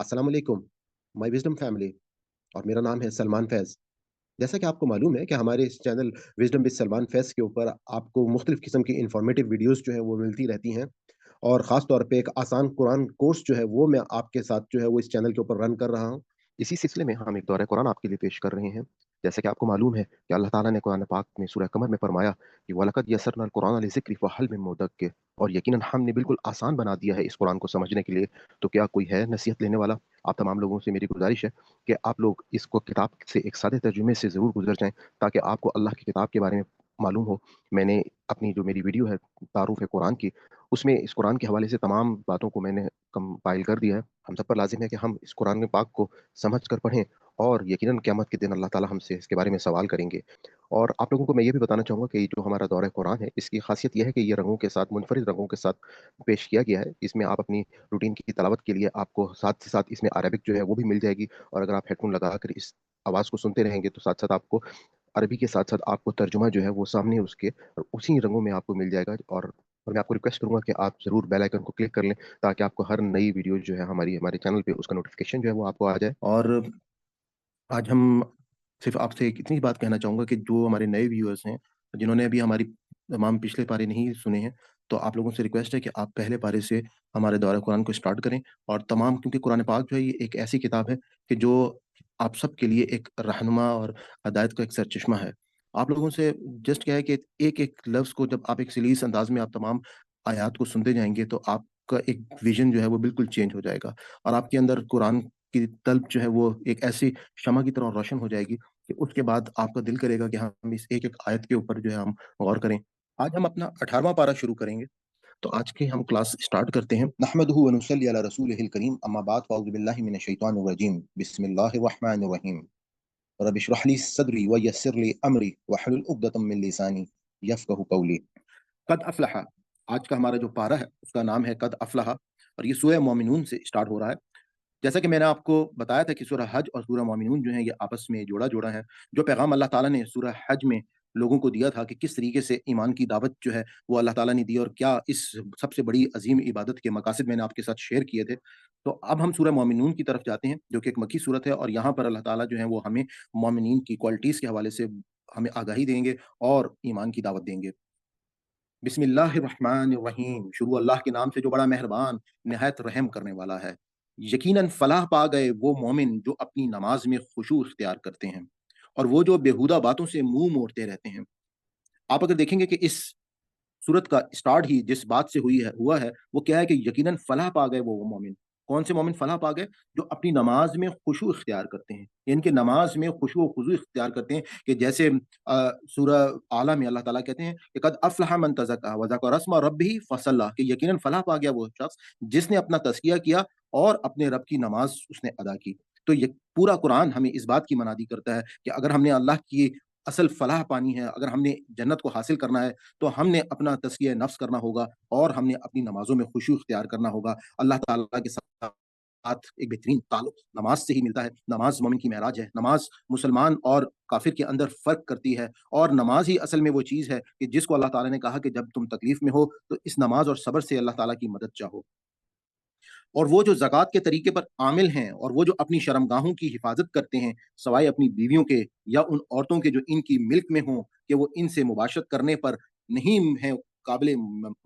अस्सलाम वालेकुम, my wisdom family और मेरा नाम है सलमान फैज़। जैसा कि आपको मालूम है कि हमारे इस चैनल विज़डम विद सलमान फैज़ के ऊपर आपको मुख्तलिफ़ किस्म की इन्फॉर्मेटिव वीडियोज़ जो है वो मिलती रहती हैं और ख़ास तौर पे एक आसान कुरान कोर्स जो है वो मैं आपके साथ जो है वो इस चैनल के ऊपर रन कर रहा हूँ। इसी सिलसिले में हम एक दौरा कुरान आपके लिए पेश कर रहे हैं। जैसा कि आपको मालूम है कि अल्लाह ताला ने कुरान पाक में सूरह कमर में फरमाया कि वलक़द यस्सरनल कुरान लिज़िक्रि फ़हल मिन मुद्दक्किर, और यकीनन हमने बिल्कुल आसान बना दिया है इस कुरान को समझने के लिए, तो क्या कोई है नसीहत लेने वाला? आप तमाम लोगों से मेरी गुज़ारिश है कि आप लोग इसको किताब से एक सादे तर्जुमे से ज़रूर गुज़र जाएँ, ताकि आपको अल्लाह की किताब के बारे में मालूम हो। मैंने अपनी जो मेरी वीडियो है तारुफ़ कुरान की, उसमें इस कुरान के हवाले से तमाम बातों को मैंने कंपाइल कर दिया है। हम सब पर लाज़िम है कि हम इस कुरान पाक को समझ कर पढ़ें, और यकीनन क़यामत के दिन अल्लाह ताला हमसे इसके बारे में सवाल करेंगे। और आप लोगों को मैं ये भी बताना चाहूँगा कि जो हमारा दौरा कुरान है, इसकी ख़ासियत ये है कि ये रंगों के साथ, मुनफ़रिद रंगों के साथ पेश किया गया है। इसमें आप अपनी रूटीन की तिलावत के लिए आपको साथ ही साथ इसमें अरबिक जो है वो भी मिल जाएगी, और अगर आप हेडफ़ोन लगाकर इस आवाज़ को सुनते रहेंगे तो साथ-साथ आपको अरबी के साथ-साथ आपको तर्जुमा जो है वो सामने उसके और उसी रंगों में आपको मिल जाएगा। और मैं आपको रिक्वेस्ट करूँगा कि आप ज़रूर बेल आइकन को क्लिक कर लें, ताकि आपको हर नई वीडियो जो है हमारे चैनल पे उसका नोटिफ़िकेशन जो है वो आपको आ जाए। और आज हम सिर्फ़ आपसे एक इतनी बात कहना चाहूँगा कि जो हमारे नए व्यूअर्स हैं, जिन्होंने अभी हमारी तमाम पिछले पारे नहीं सुने हैं, तो आप लोगों से रिक्वेस्ट है कि आप पहले पारे से हमारे दौरा कुरान को स्टार्ट करें। और तमाम, क्योंकि कुरान पाक जो है ये एक ऐसी किताब है कि जो आप सब के लिए एक रहनुमा और हिदायत का एक सरचश्मा है। आप लोगों से जस्ट क्या है कि एक-एक लफ्ज़ को जब आप एक सलीस अंदाज़ में आप तमाम आयात को सुनते जाएँगे, तो आपका एक विज़न जो है वो बिल्कुल चेंज हो जाएगा, और आपके अंदर कुरान की तलब जो है वो एक ऐसी शमع की तरह रोशन हो जाएगी कि उसके बाद आपका दिल करेगा कि हम इस एक-एक आयत के ऊपर जो है हम गौर करें। आज हम अपना 18वाँ पारा शुरू करेंगे, तो आज की हम क्लास स्टार्ट करते हैं। नहमदुहु व नुसल्ली अला रसूलिहिल करीम, अम्मा बाद, फ़अऊज़ु बिल्लाहि मिनश शैतानिर रजीम। बिस्मिल्लाहिर रहमानिर रहीम। रब्बि इश्रह ली सदरी व यस्सिर ली अमरी वहलुल उक़दतम मिन लिसानी यफ़क़हू क़ौली। क़द अफ़लह, आज का हमारा जो पारा है उसका नाम है क़द अफ़लह, और ये सूरह मोमिनून से स्टार्ट हो रहा है। जैसा कि मैंने आपको बताया था कि सूरह हज और सूरह मोमिनून जो है ये आपस में जोड़ा-जोड़ा है। जो पैगाम अल्लाह ताला ने सूरह हज में लोगों को दिया था कि किस तरीके से ईमान की दावत जो है वो अल्लाह ताला ने दी, और क्या इस सबसे बड़ी अज़ीम इबादत के मकासद मैंने आपके साथ शेयर किए थे। तो अब हम सूरह मोमिनून की तरफ जाते हैं, जो कि एक मक्की सूरत है, और यहाँ पर अल्लाह ताला जो है वो हमें मोमिनीन की क्वालिटीज़ के हवाले से हमें आगाही देंगे और ईमान की दावत देंगे। बिस्मिल्लाहिर्रहमानिर्रहीम, शुरू अल्लाह के नाम से जो बड़ा मेहरबान, निहायत रहम करने वाला है। यकीनन फलाह पा गए वो मोमिन जो अपनी नमाज में खुशू इख्तियार करते हैं, और वो जो बेहुदा बातों से मुंह मोड़ते रहते हैं। आप अगर देखेंगे कि इस सूरत का स्टार्ट ही जिस बात से हुआ है, वो क्या है कि यकीनन फलाह पा गए वो मोमिन। कौन से मोमिन फलाह पा गए? जो अपनी नमाज में खुशू इख्तियार करते हैं। यानी कि नमाज में खुशू व खुज़ू इख्तियार करते हैं, कि जैसे सूरह आला में अल्लाह ताला कहते हैं कि क़द अफ़लह मन तज़क्का व ज़करा अस्मा रब्बिही फ़सल्ला, कि यकीनन फलाह पा गया वो शख़्स जिसने अपना तज़किया किया और अपने रब की नमाज़ उसने अदा की। तो ये पूरा कुरान हमें इस बात की मनादी करता है कि अगर हमने अल्लाह की असल फलाह पानी है, अगर हमने जन्नत को हासिल करना है, तो हमने अपना तज़किया नफ्स करना होगा, और हमने अपनी नमाज़ों में खुशू इख्तियार करना होगा। अल्लाह ताला के साथ एक बेहतरीन ताल्लुक नमाज से ही मिलता है। नमाज मोमिन की मेराज है। नमाज मुसलमान और काफ़िर के अंदर फ़र्क करती है, और नमाज ही असल में वो चीज़ है कि जिसको अल्लाह ताला ने कहा कि जब तुम तकलीफ़ में हो, तो इस नमाज और सब्र से अल्लाह ताला की मदद चाहो। और वो जो ज़कात के तरीके पर आमिल हैं, और वो जो अपनी शर्मगाहों की हिफ़ाज़त करते हैं, सवाए अपनी बीवियों के या उन औरतों के जो इनकी मिल्क में हों, कि वो इनसे मुबाशरत करने पर नहीं हैं काबिल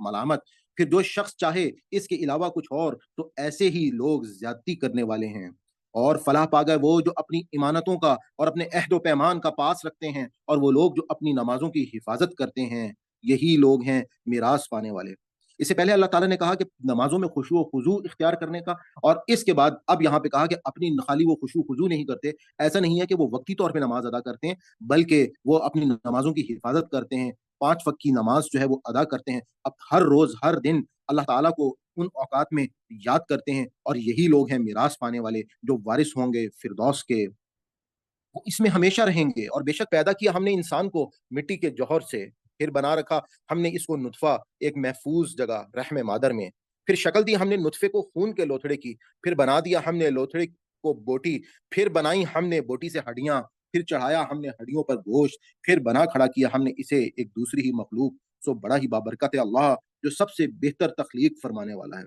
मलामत। फिर जो शख़्स चाहे इसके अलावा कुछ और, तो ऐसे ही लोग ज़्यादती करने वाले हैं। और फलाह पा गए वो जो अपनी इमानतों का और अपने अहद-ओ-पैमान का पास रखते हैं, और वो लोग जो अपनी नमाज़ों की हिफ़ाज़त करते हैं, यही लोग हैं मीरास पाने वाले। इससे पहले अल्लाह ताला ने कहा कि नमाज़ों में खुशू व खुज़ू इख्तियार करने का, और इसके बाद अब यहाँ पे कहा कि अपनी खाली वो खुशू खुज़ू नहीं करते। ऐसा नहीं है कि वो वक़्ती तौर पे नमाज़ अदा करते हैं, बल्कि वो अपनी नमाज़ों की हिफ़ाज़त करते हैं। 5 वक़्त की नमाज़ जो है वो अदा करते हैं। अब हर रोज़, हर दिन अल्लाह ताला को उन औकात में याद करते हैं, और यही लोग हैं मीरास पाने वाले, जो वारिस होंगे फ़िरदौस के। वो इसमें हमेशा रहेंगे। और बेशक पैदा किया हमने इंसान को मिट्टी के जौहर से, फिर बना रखा हमने इसको नुतफ़ा एक महफ़ूज़ जगह रहम मादर में, फिर शक्ल दी हमने नुतफ़े को खून के लोथड़े की, फिर बना दिया हमने लोथड़े को बोटी, फिर बनाई हमने बोटी से हड्डियाँ, फिर चढ़ाया हमने हड्डियों पर गोश्त, फिर बना खड़ा किया हमने इसे एक दूसरी ही मखलूक। सो बड़ा ही बाबरकत है अल्लाह, जो सबसे बेहतर तख़लीक़ फ़रमाने वाला है।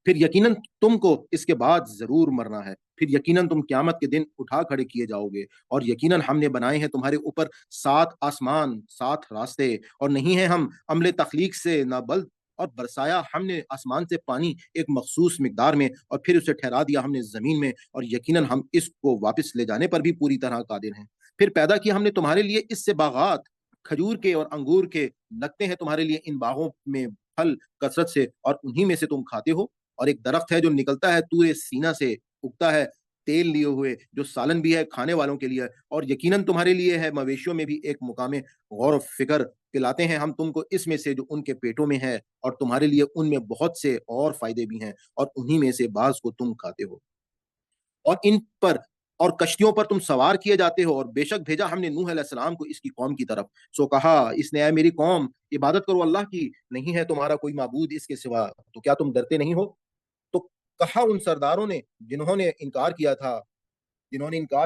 फिर यकीनन तुमको इसके बाद ज़रूर मरना है। फिर यकीनन तुम क़यामत के दिन उठा खड़े किए जाओगे और यकीनन हमने बनाए हैं तुम्हारे ऊपर 7 आसमान, 7 रास्ते और नहीं है हम अम्ले तख़लीक़ से ना बल और बरसाया हमने आसमान से पानी एक मख़सूस मिक़दार में और फिर उसे ठहरा दिया हमने ज़मीन में और यकीनन हम इसको वापस ले जाने पर भी पूरी तरह क़ादिर हैं। फिर पैदा किया हमने तुम्हारे लिए इससे बाग़ात, खजूर के और अंगूर के लगते हैं तुम्हारे लिए इन बागों में फल कसरत से और उन्हीं में से तुम खाते हो और एक दरख्त है जो निकलता है तूए सीना से, उगता है तेल लिए हुए, जो सालन भी है खाने वालों के लिए और यकीनन तुम्हारे लिए है मवेशियों में भी एक मुकाम गौर फ़िक्र खिलाते हैं हम तुमको इसमें से जो उनके पेटों में है और तुम्हारे लिए उनमें बहुत से और फ़ायदे भी हैं और उन्हीं में से बाज़ को तुम खाते हो। और इन पर और कश्तियों पर तुम सवार किए जाते हो और बेशक भेजा हमने नूह अलैहिस्सलाम को इसकी कौम की तरफ। सो कहा इसने ऐ मेरी कौम इबादत करो अल्लाह की, नहीं है तुम्हारा कोई माबूद इसके सिवा, तो क्या तुम डरते नहीं हो? तो कहा उन सरदारों ने जिन्होंने इनकार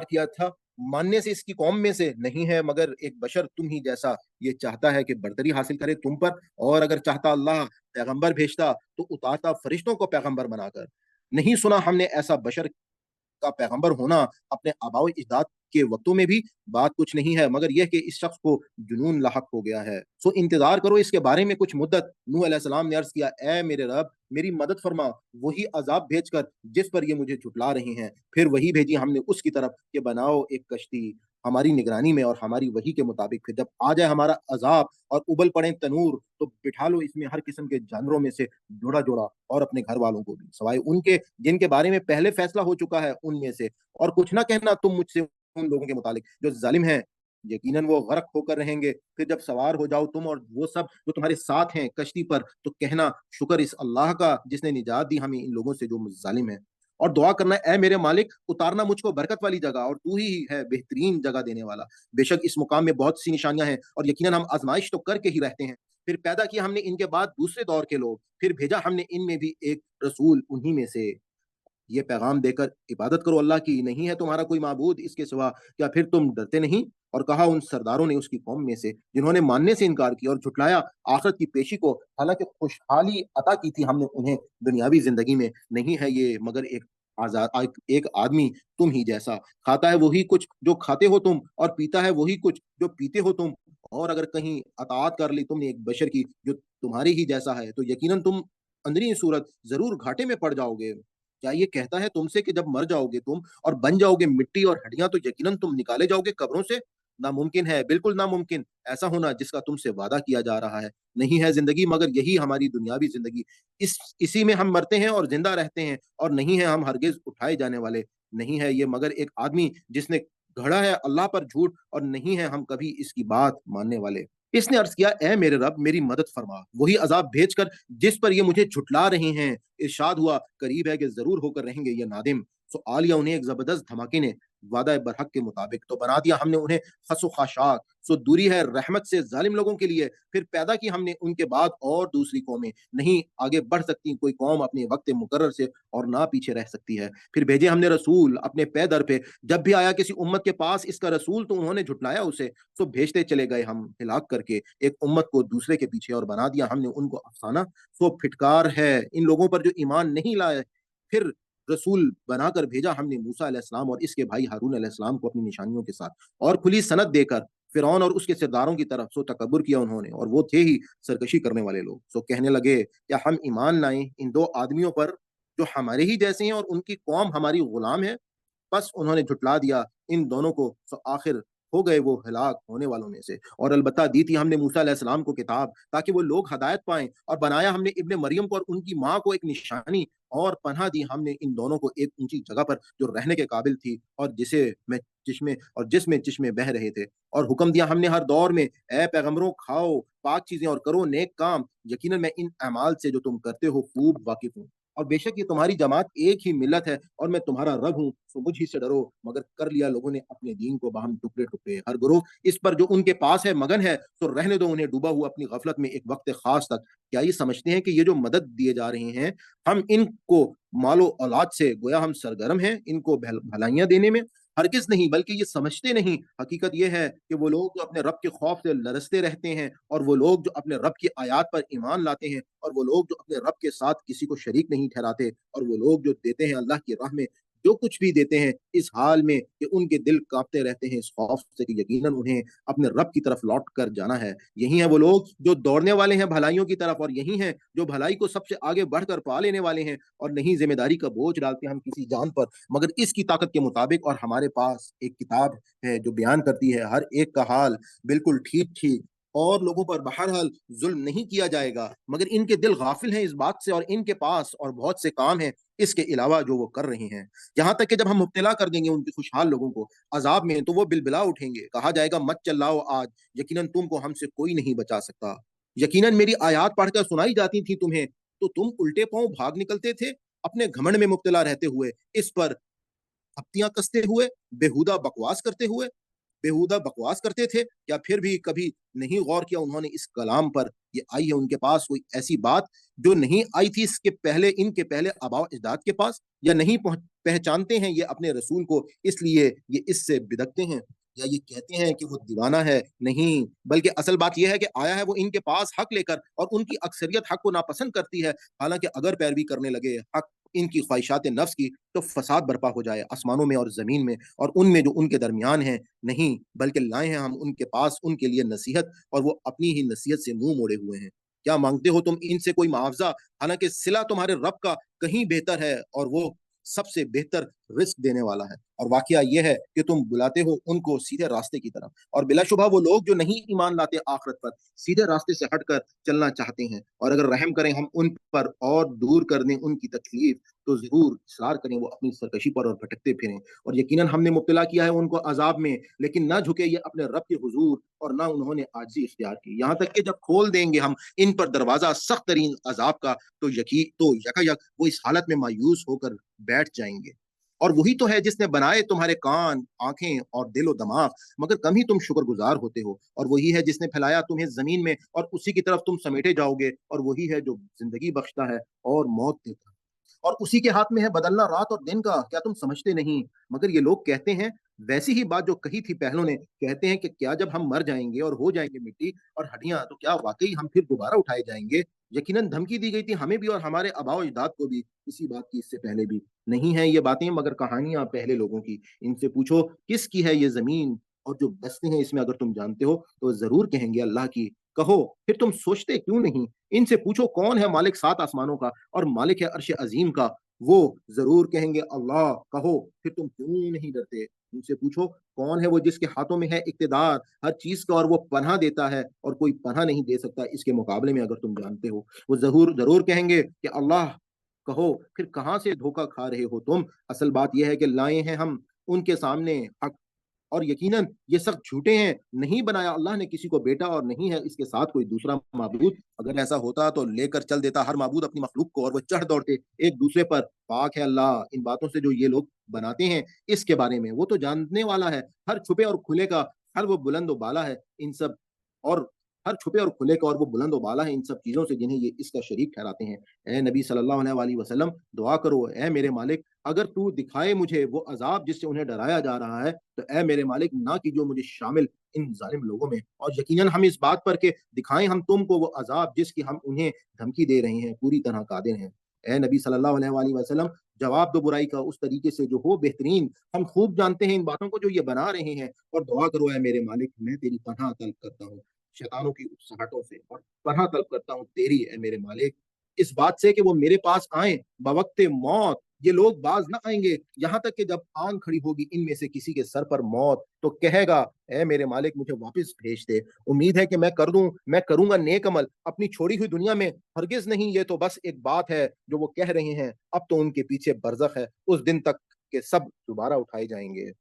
किया था मानने से इसकी कौम में से नहीं है मगर एक बशर तुम ही जैसा, ये चाहता है कि बर्तरी हासिल करे तुम पर और अगर चाहता अल्लाह पैगंबर भेजता तो उतारता फरिश्तों को पैगंबर बनाकर। नहीं सुना हमने ऐसा बशर का पैगंबर होना अपने आबाओ-अजदाद के वक़्तों में भी बात कुछ नहीं है मगर यह कि इस शख्स को जुनून लाहक हो गया है। सो इंतज़ार करो इसके बारे में कुछ मुद्दत। नूह अलैहिस्सलाम ने अर्ज़ किया, ऐ मेरे रब मेरी मदद फरमा, वही अज़ाब भेजकर जिस पर ये मुझे झुठला रहे हैं। फिर वही भेजी हमने उसकी तरफ कि बनाओ एक कश्ती हमारी निगरानी में और हमारी वही के मुताबिक। फिर जब आ जाए हमारा अज़ाब और उबल पड़े तनूर तो बिठा लो इसमें हर किस्म के जानवरों में से जोड़ा-जोड़ा और अपने घर वालों को भी, सवाए उनके जिनके बारे में पहले फैसला हो चुका है उनमें से। और कुछ ना कहना तुम मुझसे उन लोगों के मुतालिक जो ज़ालिम हैं, यकीनन वो गर्क होकर रहेंगे। फिर जब सवार हो जाओ तुम और वो सब जो तुम्हारे साथ हैं कश्ती पर, तो कहना शुक्र इस अल्लाह का जिसने निजात दी हमें इन लोगों से जो ज़ालिम हैं। और दुआ करना ऐ मेरे मालिक उतारना मुझको बरकत वाली जगह और तू ही है बेहतरीन जगह देने वाला। बेशक इस मुकाम में बहुत सी निशानियाँ हैं और यकीनन हम आज़माइश तो करके ही रहते हैं। फिर पैदा किया हमने इनके बाद दूसरे दौर के लोग, फिर भेजा हमने इनमें भी एक रसूल उन्हीं में से। ये पैगाम देकर इबादत करो अल्लाह की, नहीं है तुम्हारा कोई माबूद इसके सिवा, क्या फिर तुम डरते नहीं? और कहा उन सरदारों ने उसकी कौम में से जिन्होंने मानने से इनकार किया और झुटलाया आखिरत की पेशी को, हालांकि खुशहाली अता की थी हमने उन्हें दुनियावी जिंदगी में, नहीं है ये मगर एक एक आदमी तुम ही जैसा, खाता है वही कुछ जो खाते हो तुम और पीता है वही कुछ जो पीते हो तुम। और अगर कहीं अताअत कर ली तुमने एक बशर की जो तुम्हारे ही जैसा है तो यकीनन तुम अंदरी सूरत जरूर घाटे में पड़ जाओगे। क्या ये कहता है तुमसे कि जब मर जाओगे तुम और बन जाओगे मिट्टी और हड्डियां तो यकीनन तुम निकाले जाओगे कब्रों से? नामुमकिन है, बिल्कुल नामुमकिन ऐसा होना जिसका तुमसे वादा किया जा रहा है। नहीं है जिंदगी मगर यही हमारी दुनियावी जिंदगी, इसी में हम मरते हैं और जिंदा रहते हैं और नहीं है हम हरगिज उठाए जाने वाले। नहीं है ये मगर एक आदमी जिसने गढ़ा है अल्लाह पर झूठ और नहीं है हम कभी इसकी बात मानने वाले। इसने अर्ज किया, ए मेरे रब मेरी मदद फरमा, वही अजाब भेजकर जिस पर ये मुझे झुटला रहे हैं। इरशाद हुआ, करीब है कि जरूर होकर रहेंगे ये नादिम। सो आ लिया उन्हें एक जबरदस्त धमाके ने वादा बरहक के मुताबिक, तो बना दिया हमने उन्हें खसो खाशाक। सो दूरी है रहमत से जालिम लोगों के लिए। फिर पैदा की हमने उनके बाद और दूसरी कौमें, नहीं आगे बढ़ सकती कोई कौम अपने वक्त मुकर्रर से और ना पीछे रह सकती है। फिर भेजे हमने रसूल अपने पैदर पे, जब भी आया किसी उम्मत के पास इसका रसूल तो उन्होंने झुटलाया उसे। सो भेजते चले गए हम हिलाक करके एक उम्मत को दूसरे के पीछे और बना दिया हमने उनको अफसाना। सो फिटकार है इन लोगों पर जो ईमान नहीं लाए। फिर रसूल बनाकर भेजा हमने मूसा अलैहिस्सलाम और इसके भाई हारून अलैहिस्सलाम को अपनी निशानियों के साथ और खुली सनद देकर फिरौन और उसके सरदारों की तरफ। सो तकब्बुर किया उन्होंने और वो थे ही सरकशी करने वाले लोग। सो कहने लगे, क्या हम ईमान लाएं इन दो आदमियों पर जो हमारे ही जैसे हैं और उनकी कौम हमारी गुलाम है? बस उन्होंने झुटला दिया इन दोनों को, सो आखिर हो गए वो हलाक होने वालों में से। और अलबत्ता दी थी हमने मूसा अलैहिस्सलाम को किताब ताकि वो लोग हदायत पाएं और बनाया हमने इब्ने मरियम को और उनकी माँ को एक निशानी और पनाह दी हमने इन दोनों को एक ऊंची जगह पर जो रहने के काबिल थी और जिसमें चिश्मे बह रहे थे। और हुक्म दिया हमने हर दौर में, ए पैगंबरों खाओ पाक चीजें और करो नेक काम, यकीनन मैं इन अमाल से जो तुम करते हो खूब वाकिफ हूँ। और बेशक ये तुम्हारी जमात एक ही मिल्लत है और मैं तुम्हारा रब हूँ, सो मुझ ही से डरो। मगर कर लिया लोगों ने अपने दीन को बाहम टुकड़े-टुकड़े। हर गुरूह इस पर जो उनके पास है मगन है, तो रहने दो उन्हें डूबा हुआ अपनी गफलत में एक वक़्त ख़ास तक। क्या ये समझते हैं कि ये जो मदद दिए जा रहे हैं, हम इनको मालो औलाद से गोया हम सरगर्म हैं, इनको भलाइयाँ देने में? हरगिज़ नहीं, बल्कि ये समझते नहीं। हकीकत ये है कि वो लोग जो अपने रब के खौफ से लरज़ते रहते हैं, और वो लोग जो अपने रब की आयत पर ईमान लाते हैं, और वो लोग जो अपने रब के साथ किसी को शरीक नहीं ठहराते, और वो लोग जो देते हैं अल्लाह की राह में, जो कुछ भी देते हैं, इस हाल में कि उनके दिल काँपते रहते हैं इस खौफ से कि यकीनन उन्हें अपने रब की तरफ लौट कर जाना है। यही हैं वो लोग जो दौड़ने वाले हैं भलाइयों की तरफ, और यही हैं जो भलाई को सबसे आगे बढ़कर पा लेने वाले हैं, और नहीं ज़िम्मेदारी का बोझ डालते हम किसी जान पर, मगर इसकी ताकत के मुताबिक। और हमारे पास एक किताब है जो बयान करती है हर एक का हाल बिल्कुल ठीक-ठीक, और लोगों पर बहरहाल ज़ुल्म नहीं किया जाएगा, मगर इनके दिल गाफ़िल हैं इस बात से, और इनके पास और बहुत से काम हैं इसके अलावा जो वो कर रहे हैं। यहाँ तक कि जब हम मुब्तला कर देंगे उनके खुशहाल लोगों को अज़ाब में, तो वो बिलबिला उठेंगे। कहा जाएगा, मत चिल्लाओ आज, यकीनन तुमको हमसे कोई नहीं बचा सकता। यकीनन मेरी आयत पढ़कर सुनाई जाती थी तुम्हें, तो तुम उल्टे पाँव भाग निकलते थे, अपने घमंड में मुब्तला रहते हुए, इस पर थपतियाँ कसते हुए, बेहुदा बकवास करते हुए। बेहुदा बकवास करते थे, या फिर भी कभी नहीं गौर किया उन्होंने इस कलाम पर? ये आई है उनके पास कोई ऐसी बात जो नहीं आई थी इसके पहले, इनके पहले आबा-ओ-अजदाद के पास? या नहीं पहचानते हैं ये अपने रसूल को, इसलिए ये इससे बिदकते हैं? या ये कहते हैं कि वो दीवाना है? नहीं, बल्कि असल बात ये है कि आया है वो इनके पास हक लेकर, और उनकी अक्सरियत हक को नापसंद करती है। हालाँकि अगर पैरवी करने लगे हक इनकी ख्वाहिशात नफ्स की, तो फ़साद बर्पा हो जाए आसमानों में और ज़मीन में, और उनमें जो उनके दरमियान है। नहीं, बल्कि लाए हैं हम उनके पास उनके लिए नसीहत, और वो अपनी ही नसीहत से मुँह मोड़े हुए हैं। क्या माँगते हो तुम इनसे कोई मुआवज़ा? हालाँकि सिला तुम्हारे रब का कहीं बेहतर है, और वो सबसे बेहतर रिज़्क देने वाला है। और वाक़या ये है कि तुम बुलाते हो उनको सीधे रास्ते की तरफ, और बिलाशुबा वो लोग जो नहीं ईमान लाते आखिरत पर, सीधे रास्ते से हटकर चलना चाहते हैं। और अगर रहम करें हम उन पर और दूर कर दें उनकी तकलीफ़, तो ज़रूर इसरार करें वो अपनी सरकशी पर और भटकते फिरें। और यकीनन हमने मुब्तला किया है उनको अज़ाब में, लेकिन ना झुके ये अपने रब के हुज़ूर, और ना उन्होंने आजिज़ी इख्तियार की। यहाँ तक कि जब खोल देंगे हम इन पर दरवाज़ा सख्त तरीन अज़ाब का, तो यकायक वो इस हालत में मायूस होकर बैठ जाएँगे। और वही तो है जिसने बनाए तुम्हारे कान, आँखें और दिल-ओ दिमाग, मगर कम ही तुम शुक्रगुज़ार होते हो। और वही है जिसने फैलाया तुम्हें ज़मीन में, और उसी की तरफ तुम समेटे जाओगे। और वही है जो ज़िंदगी बख्शता है और मौत देता है। और उसी के हाथ में है बदलना रात और दिन का, क्या तुम समझते नहीं? मगर ये लोग कहते हैं वैसी ही बात जो कही थी पहलों ने, कहते हैं कि क्या जब हम मर जाएँगे और हो जाएँगे मिट्टी और हड्डियाँ, तो क्या वाक़ई हम फिर दोबारा उठाए जाएँगे? यकीनन धमकी दी गई थी हमें भी और हमारे आबा-ओ-अजदाद को भी इसी बात की इससे पहले भी। नहीं है ये बातें मगर कहानियाँ पहले लोगों की। इनसे पूछो किसकी है ये ज़मीन, और जो बसते हैं इसमें अगर तुम जानते हो, तो ज़रूर कहेंगे अल्लाह की। कहो, फिर तुम सोचते क्यों नहीं? इनसे पूछो कौन है मालिक 7 आसमानों का और मालिक है अर्श अज़ीम का? वो ज़रूर कहेंगे अल्लाह। कहो, फिर तुम क्यों नहीं डरते? उनसे पूछो कौन है वो जिसके हाथों में है इक़्तिदार हर चीज़ का, और वो पनाह देता है और कोई पनाह नहीं दे सकता इसके मुकाबले में, अगर तुम जानते हो। वो ज़रूर ज़रूर कहेंगे कि अल्लाह। कहो, फिर कहाँ से धोखा खा रहे हो तुम? असल बात ये है कि लाए हैं हम उनके सामने हक़, और यकीनन ये सब झूठे हैं। नहीं बनाया अल्लाह ने किसी को बेटा, और नहीं है इसके साथ कोई दूसरा माबूद। अगर ऐसा होता तो लेकर चल देता हर माबूद अपनी मखलूक को, और वो चढ़ दौड़ते एक दूसरे पर। पाक है अल्लाह इन बातों से जो ये लोग बनाते हैं इसके बारे में। वो तो जानने वाला है हर छुपे और खुले का, हर वो बुलंद व बाला है इन सब, और हर छुपे और खुले का, और वो बुलंद व बाला है इन सब चीज़ों से जिन्हें ये इसका शरीक ठहराते हैं। ए नबी सल्लल्लाहु अलैहि वसल्लम, दुआ करो, ए मेरे मालिक, अगर तू दिखाए मुझे वो अज़ाब जिससे उन्हें डराया जा रहा है, तो ए मेरे मालिक ना कीजिए मुझे शामिल इन ज़ालिम लोगों में। और यकीनन हम इस बात पर के दिखाएँ हम तुमको वो अज़ाब जिसकी हम उन्हें धमकी दे रहे हैं, पूरी तरह कादिर हैं। ए नबी सल्लल्लाहु अलैहि वसल्लम, जवाब दो बुराई का उस तरीके से जो हो बेहतरीन। हम खूब जानते हैं इन बातों को जो ये बना रहे हैं, और दुआ करो ए मेरे मालिक, मैं तेरी पनाह तलब करता हूँ शैतानों की उकसाहटों से, और पनाह तलब करता हूँ तेरी ए मेरे मालिक, इस बात से कि वो मेरे पास आएँ बवक़्ते मौत। ये लोग बाज़ ना आएँगे, यहाँ तक कि जब आन खड़ी होगी इनमें से किसी के सर पर मौत, तो कहेगा, "ऐ मेरे मालिक मुझे वापस भेज दे। उम्मीद है कि मैं करूँगा नेक अमल अपनी छोड़ी हुई दुनिया में। हरगिज़ नहीं, ये तो बस एक बात है जो वो कह रहे हैं। अब तो उनके पीछे बरज़ख है, उस दिन तक के सब दोबारा उठाए जाएँगे।"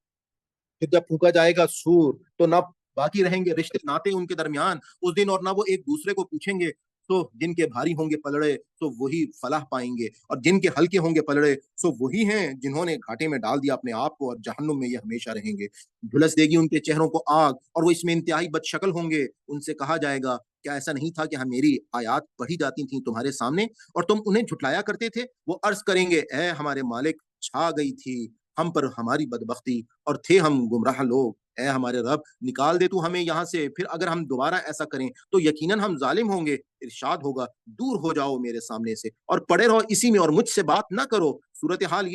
फिर जब फूँका जाएगा सूर, तो ना बाकी रहेंगे रिश्ते नाते उनके दरमियान उस दिन, और ना वो एक दूसरे को पूछेंगे। तो जिनके भारी होंगे पलड़े, तो वही फलाह पाएँगे, और जिनके हल्के होंगे पलड़े, सो वही हैं जिन्होंने घाटे में डाल दिया अपने आप को, और जहन्नुम में ये हमेशा रहेंगे। झुलस देगी उनके चेहरों को आग, और वो इसमें इंतहाई बदशक्ल होंगे। उनसे कहा जाएगा, क्या ऐसा नहीं था कि मेरी आयत पढ़ी जाती थी तुम्हारे सामने और तुम उन्हें झुठलाया करते थे? वो अर्ज़ करेंगे, ऐ हमारे मालिक, छा गई थी, ہم پر ہماری بدبختی اور تھے ہم گمراہ لوگ، اے ہمارے رب نکال دے تو ہمیں یہاں سے، پھر اگر ہم دوبارہ ایسا کریں تو یقیناً ہم ظالم ہوں گے۔ ارشاد ہوگا دور ہو جاؤ میرے سامنے سے اور پڑے رہو اسی میں اور مجھ سے بات نہ کرو۔ صورتحال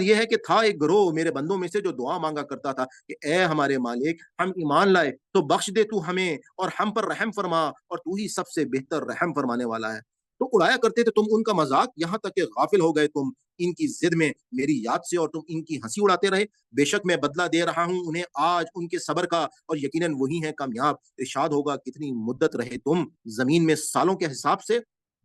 یہ ہے کہ تھا ایک گروہ میرے بندوں میں سے جو دعا مانگا کرتا تھا کہ اے ہمارے مالک ہم ایمان لائے تو بخش دے تو ہمیں اور ہم پر رحم فرما، اور تو ہی سب سے بہتر رحم فرمانے والا ہے۔ تو اڑایا کرتے تھے تم ان کا مذاق، یہاں تک کہ غافل ہو گئے تم ان کی ضد میں میری یاد سے، اور تم ان کی ہنسی اڑاتے رہے۔ بے شک میں بدلہ دے رہا ہوں انہیں آج ان کے صبر کا، اور یقیناً وہی ہے کامیاب۔ ارشاد ہوگا کتنی مدت رہے تم زمین میں سالوں کے حساب سے؟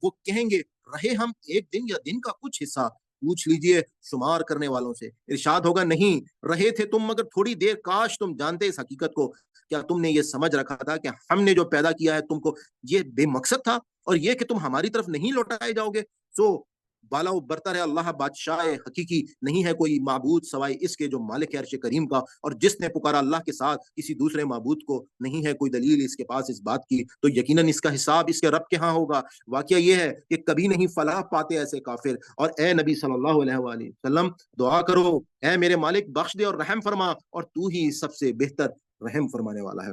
وہ کہیں گے رہے ہم ایک دن یا دن کا کچھ حصہ، پوچھ لیجئے شمار کرنے والوں سے۔ ارشاد ہوگا نہیں رہے تھے تم مگر تھوڑی دیر، کاش تم جانتے اس حقیقت کو۔ کیا تم نے یہ سمجھ رکھا تھا کہ ہم نے جو پیدا کیا ہے تم کو یہ بے مقصد تھا، اور یہ کہ تم ہماری طرف نہیں لوٹائے جاؤ گے؟ سو بالا و برتر ہے اللہ بادشاہ حقیقی، نہیں ہے کوئی معبود سوائے اس کے جو مالک ہے عرش کریم کا، اور جس نے پکارا اللہ کے ساتھ کسی دوسرے معبود کو، نہیں ہے کوئی دلیل اس کے پاس اس بات کی، تو یقیناً اس کا حساب اس کے رب کے ہاں ہوگا۔ واقعہ یہ ہے کہ کبھی نہیں فلاح پاتے ایسے کافر۔ اور اے نبی صلی اللہ علیہ وآلہ وسلم دعا کرو اے میرے مالک بخش دے اور رحم فرما، اور تو ہی سب سے بہتر رحم فرمانے والا ہے۔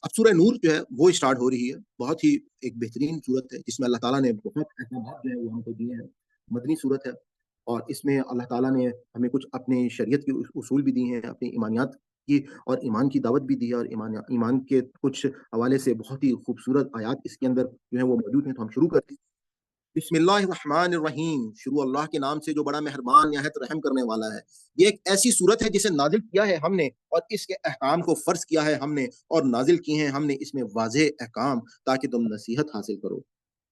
اب سورہ نور جو ہے وہ اسٹارٹ ہو رہی ہے، بہت ہی ایک بہترین صورت ہے جس میں اللہ تعالیٰ نے بہت احکامات جو ہے وہ ہم کو دیے ہیں، مدنی صورت ہے، اور اس میں اللہ تعالیٰ نے ہمیں کچھ اپنے شریعت کے اصول بھی دیے ہیں، اپنی ایمانیات کی اور ایمان کی دعوت بھی دی ہے، اور ایمان کے کچھ حوالے سے بہت ہی خوبصورت آیات اس کے اندر جو ہے وہ موجود ہیں۔ تو ہم شروع کرتے ہیں۔ بسم اللہ الرحمن الرحیم، شروع اللہ کے نام سے جو بڑا مہربان نہایت رحم کرنے والا ہے۔ یہ ایک ایسی صورت ہے جسے نازل کیا ہے ہم نے، اور اس کے احکام کو فرض کیا ہے ہم نے، اور نازل کیے ہیں ہم نے اس میں واضح احکام تاکہ تم نصیحت حاصل کرو۔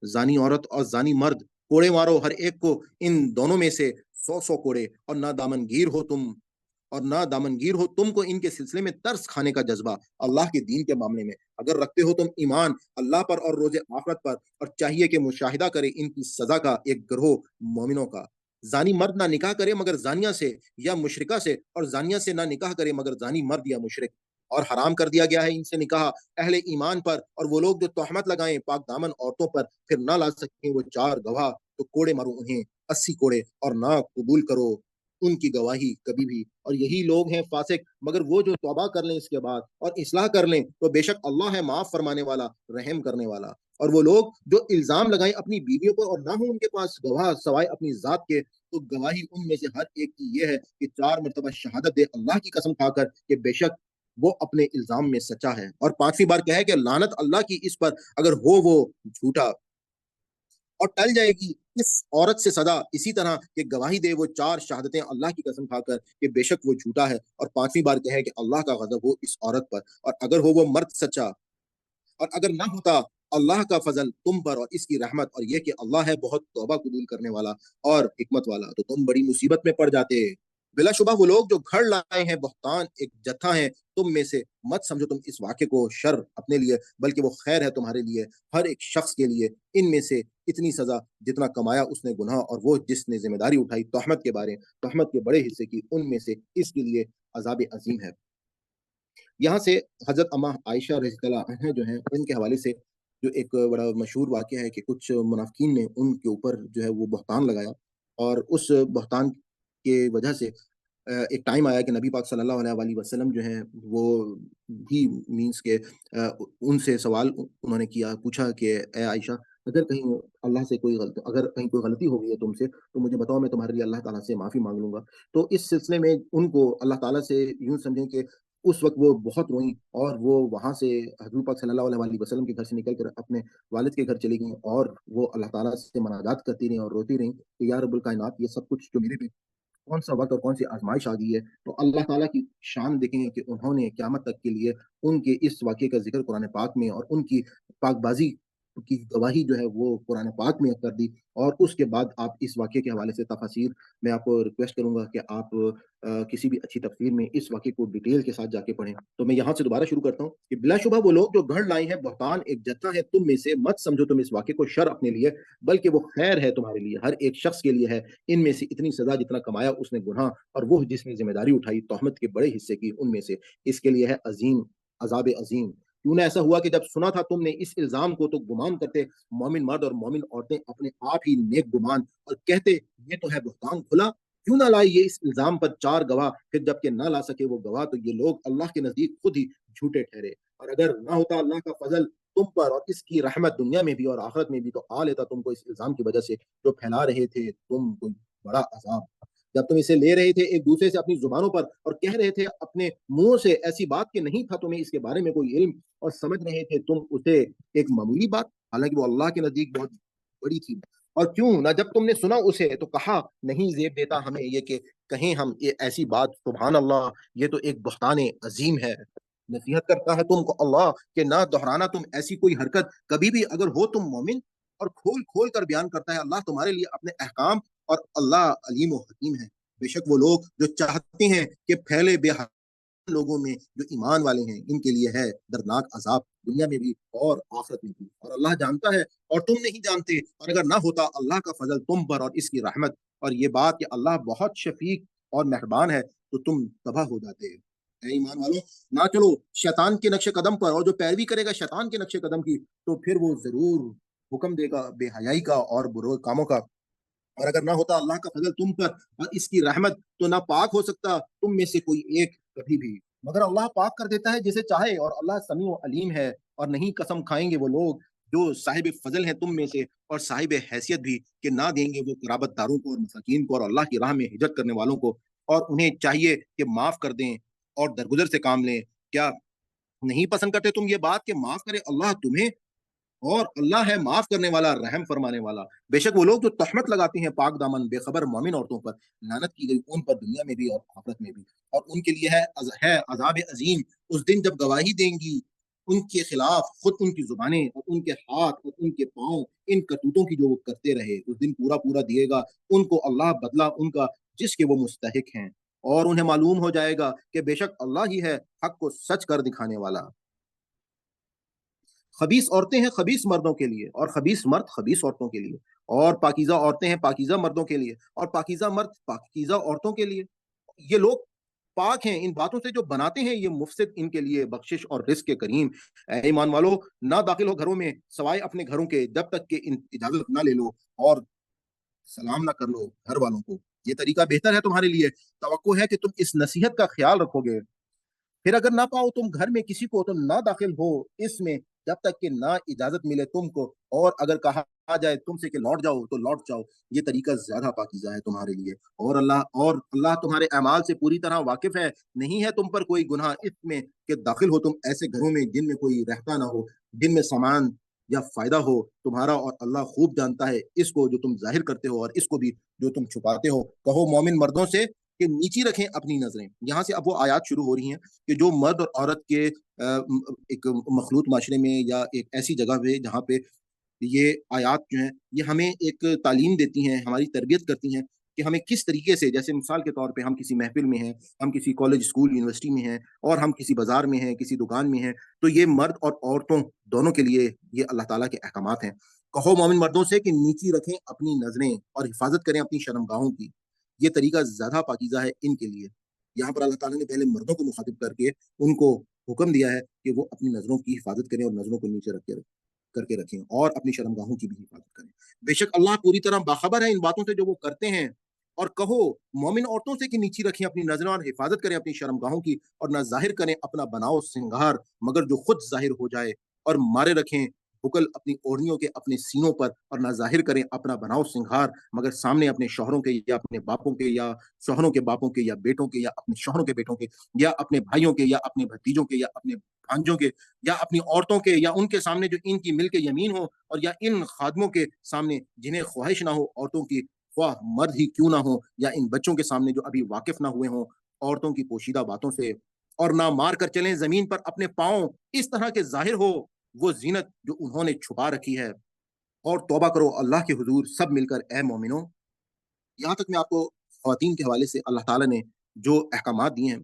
زانی عورت اور زانی مرد کوڑے مارو ہر ایک کو، ان دونوں میں سے 100 کوڑے، اور نہ دامنگیر ہو تم کو ان کے سلسلے میں ترس کھانے کا جذبہ اللہ کے دین کے معاملے میں، اگر رکھتے ہو تم ایمان اللہ پر اور روز آخرت پر، اور چاہیے کہ مشاہدہ کرے ان کی سزا کا ایک گروہ مومنوں کا۔ زانی مرد نہ نکاح کرے مگر زانیہ سے یا مشرکہ سے، اور زانیہ سے نہ نکاح کرے مگر زانی مرد یا مشرک، اور حرام کر دیا گیا ہے ان سے نکاح اہل ایمان پر، اور وہ لوگ جو تہمت لگائیں پاک دامن عورتوں پر، پھر نہ لا سکیں وہ 4 گواہ، تو کوڑے مارو انہیں 80 کوڑے، اور نہ قبول کرو ان کی گواہی کبھی بھی، اور یہی لوگ ہیں فاسق، مگر وہ جو توبہ کر لیں اس کے بعد اور اصلاح کر لیں تو بے شک اللہ ہے معاف فرمانے والا رحم کرنے والا۔ اور وہ لوگ جو الزام لگائیں اپنی بیویوں پر اور نہ ہو ان کے پاس گواہ سوائے اپنی ذات کے، تو گواہی ان میں سے ہر ایک کی یہ ہے کہ 4 مرتبہ شہادت دے اللہ کی قسم کھا کر کہ بے شک وہ اپنے الزام میں سچا ہے، اور 5ویں بار کہے کہ لعنت اللہ کی اس پر اگر ہو وہ جھوٹا، اور ٹل جائے گی اس عورت سے سزا اسی طرح کہ گواہی دے وہ 4 شہادتیں اللہ کی قسم کھا کر کہ بے شک وہ جھوٹا ہے، اور 5ویں بار کہے کہ اللہ کا غضب ہو اس عورت پر، اور اگر ہو وہ مرد سچا، اور اگر نہ ہوتا اللہ کا فضل تم پر اور اس کی رحمت، اور یہ کہ اللہ ہے بہت توبہ قبول کرنے والا اور حکمت والا، تو تم بڑی مصیبت میں پڑ جاتے۔ بلا شبہ وہ لوگ جو گھڑ لائے ہیں بہتان ایک جتھا ہے تم میں سے، مت سمجھو تم اس واقعے کو شر اپنے لیے، بلکہ وہ خیر ہے تمہارے لیے، ہر ایک شخص کے لیے ان میں سے اتنی سزا جتنا کمایا اس نے گناہ، اور وہ جس نے ذمہ داری اٹھائی تہمت کے بارے، تہمت کے بڑے حصے کی، ان میں سے اس کے لیے عذاب عظیم ہے۔ یہاں سے حضرت اماں عائشہ رضی اللہ عنہا جو ہیں ان کے حوالے سے جو ایک بڑا مشہور واقعہ ہے کہ کچھ منافقین نے ان کے اوپر جو ہے وہ بہتان لگایا، اور اس بہتان کے وجہ سے ایک ٹائم آیا کہ نبی پاک صلی اللہ علیہ وآلہ وسلم جو ہیں وہ بھی مینس کے ان سے سوال انہوں نے کیا، پوچھا کہ اے عائشہ اگر کہیں اللہ سے اگر کہیں کوئی غلطی ہو گئی ہے تم سے تو مجھے بتاؤ، میں تمہارے لیے اللہ تعالیٰ سے معافی مانگ لوں گا۔ تو اس سلسلے میں ان کو اللہ تعالیٰ سے یوں سمجھیں کہ اس وقت وہ بہت روئیں، اور وہ وہاں سے حضور پاک صلی اللہ علیہ وآلہ وسلم کے گھر سے نکل کر اپنے والد کے گھر چلی گئیں، اور وہ اللہ تعالیٰ سے مناجات کرتی رہیں اور روتی رہیں کہ یا رب الکائنات، یہ سب کچھ جو میرے پہ کون سا وقت اور کون سی آزمائش آ گئی ہے۔ تو اللہ تعالیٰ کی شان دیکھیں گے کہ انہوں نے قیامت تک کے لیے ان کے اس واقعے کا ذکر قرآن پاک میں، اور ان کی پاک بازی کی گواہی جو ہے وہ قرآن پاک میں کر دی، اور اس کے بعد آپ اس واقعے کے حوالے سے تفاسیر میں آپ کو ریکویسٹ کروں گا کہ آپ کسی بھی اچھی تفسیر میں اس واقعے کو ڈیٹیل کے ساتھ جا کے پڑھیں۔ تو میں یہاں سے دوبارہ شروع کرتا ہوں کہ بلا شبہ وہ لوگ جو گھڑ لائے ہیں بہتان ایک جتھا ہے تم میں سے، مت سمجھو تم اس واقعے کو شر اپنے لیے، بلکہ وہ خیر ہے تمہارے لیے، ہر ایک شخص کے لیے ہے ان میں سے اتنی سزا جتنا کمایا اس نے گناہ، اور وہ جس نے ذمہ داری اٹھائی تہمت کے بڑے حصے کی، ان میں سے اس کے لیے ہے عظیم عذاب عظیم۔ کیوں نہ ایسا ہوا کہ جب سنا تھا تم نے اس الزام کو تو گمان کرتے مومن مرد اور مومن عورتیں اپنے آپ ہی نیک گمان، اور کہتے یہ تو ہے بہتان کھلا، क्यों ना लाए ये इस इल्ज़ाम पर 4 गवाह, फिर जबकि ना ला सके वो गवाह, तो ये लोग अल्लाह के नज़दीक खुद ही झूठे ठहरे। और अगर ना होता अल्लाह का फ़ज़ल तुम पर और इसकी रहमत दुनिया में भी और आखिरत में भी, तो आ लेता तुमको इस इल्ज़ाम की वजह से जो फैला रहे थे तुम कोई बड़ा अज़ाब। जब तुम इसे ले रहे थे एक-दूसरे से अपनी ज़ुबानों पर और कह रहे थे अपने मुँहों से ऐसी बात कि नहीं था तुम्हें इसके बारे में कोई इल्म, और समझ रहे थे तुम उसे एक मामूली बात, हालाँकि वो अल्लाह के नज़दीक बहुत बड़ी थी। और क्यों ना जब तुमने सुना उसे तो कहा नहीं ज़ेब देता हमें ये कि कहें हम ये ऐसी बात, सुभान अल्लाह, ये तो एक बहतान अज़ीम है। नसीहत करता है तुमको अल्लाह कि ना दोहराना तुम ऐसी कोई हरकत कभी भी, अगर हो तुम मोमिन। और खोल-खोल कर बयान करता है अल्लाह तुम्हारे लिए अपने अहकाम, और अल्लाह अलीम व हकीम है। बेशक वो लोग जो चाहते हैं कि फैले बेहद लोगों में जो ईमान वाले हैं, इनके लिए है दर्दनाक अज़ाब दुनिया में भी और आखिरत में भी। और अल्लाह जानता है और तुम नहीं जानते, और अगर ना होता अल्लाह का फ़ज़ल तुम पर और इसकी रहमत, और ये बात कि अल्लाह बहुत शफ़ीक और मेहरबान है, तो तुम तबाह हो जाते। ऐ ईमान वालों, ना चलो शैतान के नक्शे कदम पर, और जो पैरवी करेगा शैतान के नक्शे कदम की, तो फिर वो ज़रूर हुक्म देगा बेहयाई का और बुरे कामों का। और अगर ना होता अल्लाह का फजल तुम पर और इसकी रहमत, तो ना पाक हो सकता तुम में से कोई एक कभी भी। मगर अल्लाह पाक कर देता है जिसे चाहे, और अल्लाह समी अलीम है। और नहीं कसम खाएंगे वो लोग जो साहिब फजल हैं तुम में से और साहिब हैसियत भी, कि ना देंगे वो कराबतदारों को और मसाकीन को और अल्लाह की राह में हिजरत करने वालों को, और उन्हें चाहिए कि माफ कर दें और दरगुजर से काम लें। क्या नहीं पसंद करते तुम ये बात कि माफ करे अल्लाह तुम्हें? और अल्लाह है माफ़ करने वाला, रहम फरमाने वाला। बेशक वो लोग जो तहमत लगाते हैं पाक-दामन बेखबर मोमिन औरतों पर, लानत की गई उन पर दुनिया में भी और आखिरत में भी। और उनके लिए है अज़ाब अज़ीम, उस दिन जब गवाही देंगी उनके खिलाफ खुद उनकी ज़ुबानें और उनके हाथ और उनके पाँव, इन करतूतों की जो वो करते रहे, उस दिन पूरा-पूरा दिएगा उनको अल्लाह बदला उनका, जिसके वो मुस्तहिक हैं। और उन्हें मालूम हो जाएगा कि बेशक अल्लाह ही है हक़ को सच कर दिखाने वाला। खबीस औरतें हैं खबीस मर्दों के लिए, और खबीस मर्द खबीस औरतों के लिए, और पाकीज़ा औरतें हैं पाकीज़ा मर्दों के लिए, और पाकीज़ा मर्द पाकीज़ा औरतों के लिए। ये लोग पाक हैं इन बातों से जो बनाते हैं ये मुफ़सिद, इनके लिए बख्शिश और रिज़्क़ के करीम। ऐ ईमान वालों, ना दाखिल हो घरों में सवाए अपने घरों के, जब तक कि इन इजाज़त ना ले लो और सलाम ना कर लो घर वालों को। ये तरीका बेहतर है तुम्हारे लिए। तवक्को है कि तुम इस नसीहत का ख़्याल रखोगे। फिर अगर ना पाओ तुम घर में किसी को, तो ना दाखिल हो इसमें जब तक कि ना इजाज़त मिले तुमको, और अगर कहा जाए तुमसे कि लौट जाओ, तो लौट जाओ। ये तरीका ज़्यादा पाकीज़ा है तुम्हारे लिए। और अल्लाह तुम्हारे अमाल से पूरी तरह वाकिफ़ है। नहीं है तुम पर कोई गुनाह इसमें कि दाखिल हो तुम ऐसे घरों में जिनमें कोई रहता ना हो, जिनमें सामान या फ़ायदा हो तुम्हारा, और अल्लाह खूब जानता है इसको जो तुम ज़ाहिर करते हो और इसको भी जो तुम छुपाते हो। कहो मोमिन मर्दों से कि नीची रखें अपनी नज़रें। यहाँ से अब वो आयत शुरू हो रही हैं कि जो मर्द और औरत के एक मखलूत माशरे में या एक ऐसी जगह पे जहाँ पे ये आयत जो हैं, ये हमें एक तालीम देती हैं, हमारी तरबियत करती हैं कि हमें किस तरीके से, जैसे मिसाल के तौर पे हम किसी महफ़िल में हैं, हम किसी कॉलेज, स्कूल, यूनिवर्सिटी में हैं, और हम किसी बाज़ार में हैं, किसी दुकान में हैं, तो ये मर्द और औरतों दोनों के लिए ये अल्लाह ताला के अहकामात हैं। कहो मोमिन मर्दों से कि नीची रखें अपनी नज़रें और हिफ़ाज़त करें अपनी शर्मगाहों की। ये तरीका ज़्यादा पाकीज़ा है इनके लिए। यहाँ पर अल्लाह ताला ने पहले मर्दों को मुखातिब करके उनको हुक्म दिया है कि वो अपनी नज़रों की हिफ़ाज़त करें और नज़रों को नीचे रख के करके रखें, और अपनी शर्मगाहों की भी हिफाज़त करें। बेशक अल्लाह पूरी तरह बाखबर है इन बातों से जो वो करते हैं। और कहो मोमिन औरतों से कि नीची रखें अपनी नज़रें और हिफाज़त करें अपनी शर्मगाहों की, और ना ज़ाहिर करें अपना बनाओ सिंगार, मगर जो खुद ज़ाहिर हो जाए, और मारे रखें बुकल अपनी ओढ़नियों के अपने सीनों पर, और ना ज़ाहिर करें अपना बनाओ सिंगार, मगर सामने अपने शौहरों के या अपने बापों के या शौहरों के बापों के या बेटों के या अपने शौहरों के बेटों के या अपने भाइयों के या अपने भतीजों के या अपने भांजों के या अपनी औरतों के या उनके सामने जो इनकी मिल के यमीन हो, और या इन खादमों के सामने जिन्हें ख्वाहिश ना हो औरतों की, ख्वाह मर्द ही क्यों ना हो, या इन बच्चों के सामने जो अभी वाकिफ ना हुए हों औरतों की पोशीदा बातों से। और ना मार कर चलें जमीन पर अपने पाँव इस तरह के ज़ाहिर हो वो ज़ीनत जो उन्होंने छुपा रखी है। और तौबा करो अल्लाह के हुज़ूर सब मिलकर ए मोमिनों। यहाँ तक मैं आपको ख़वातीन के हवाले से अल्लाह ताला ने जो अहकामात दिए हैं,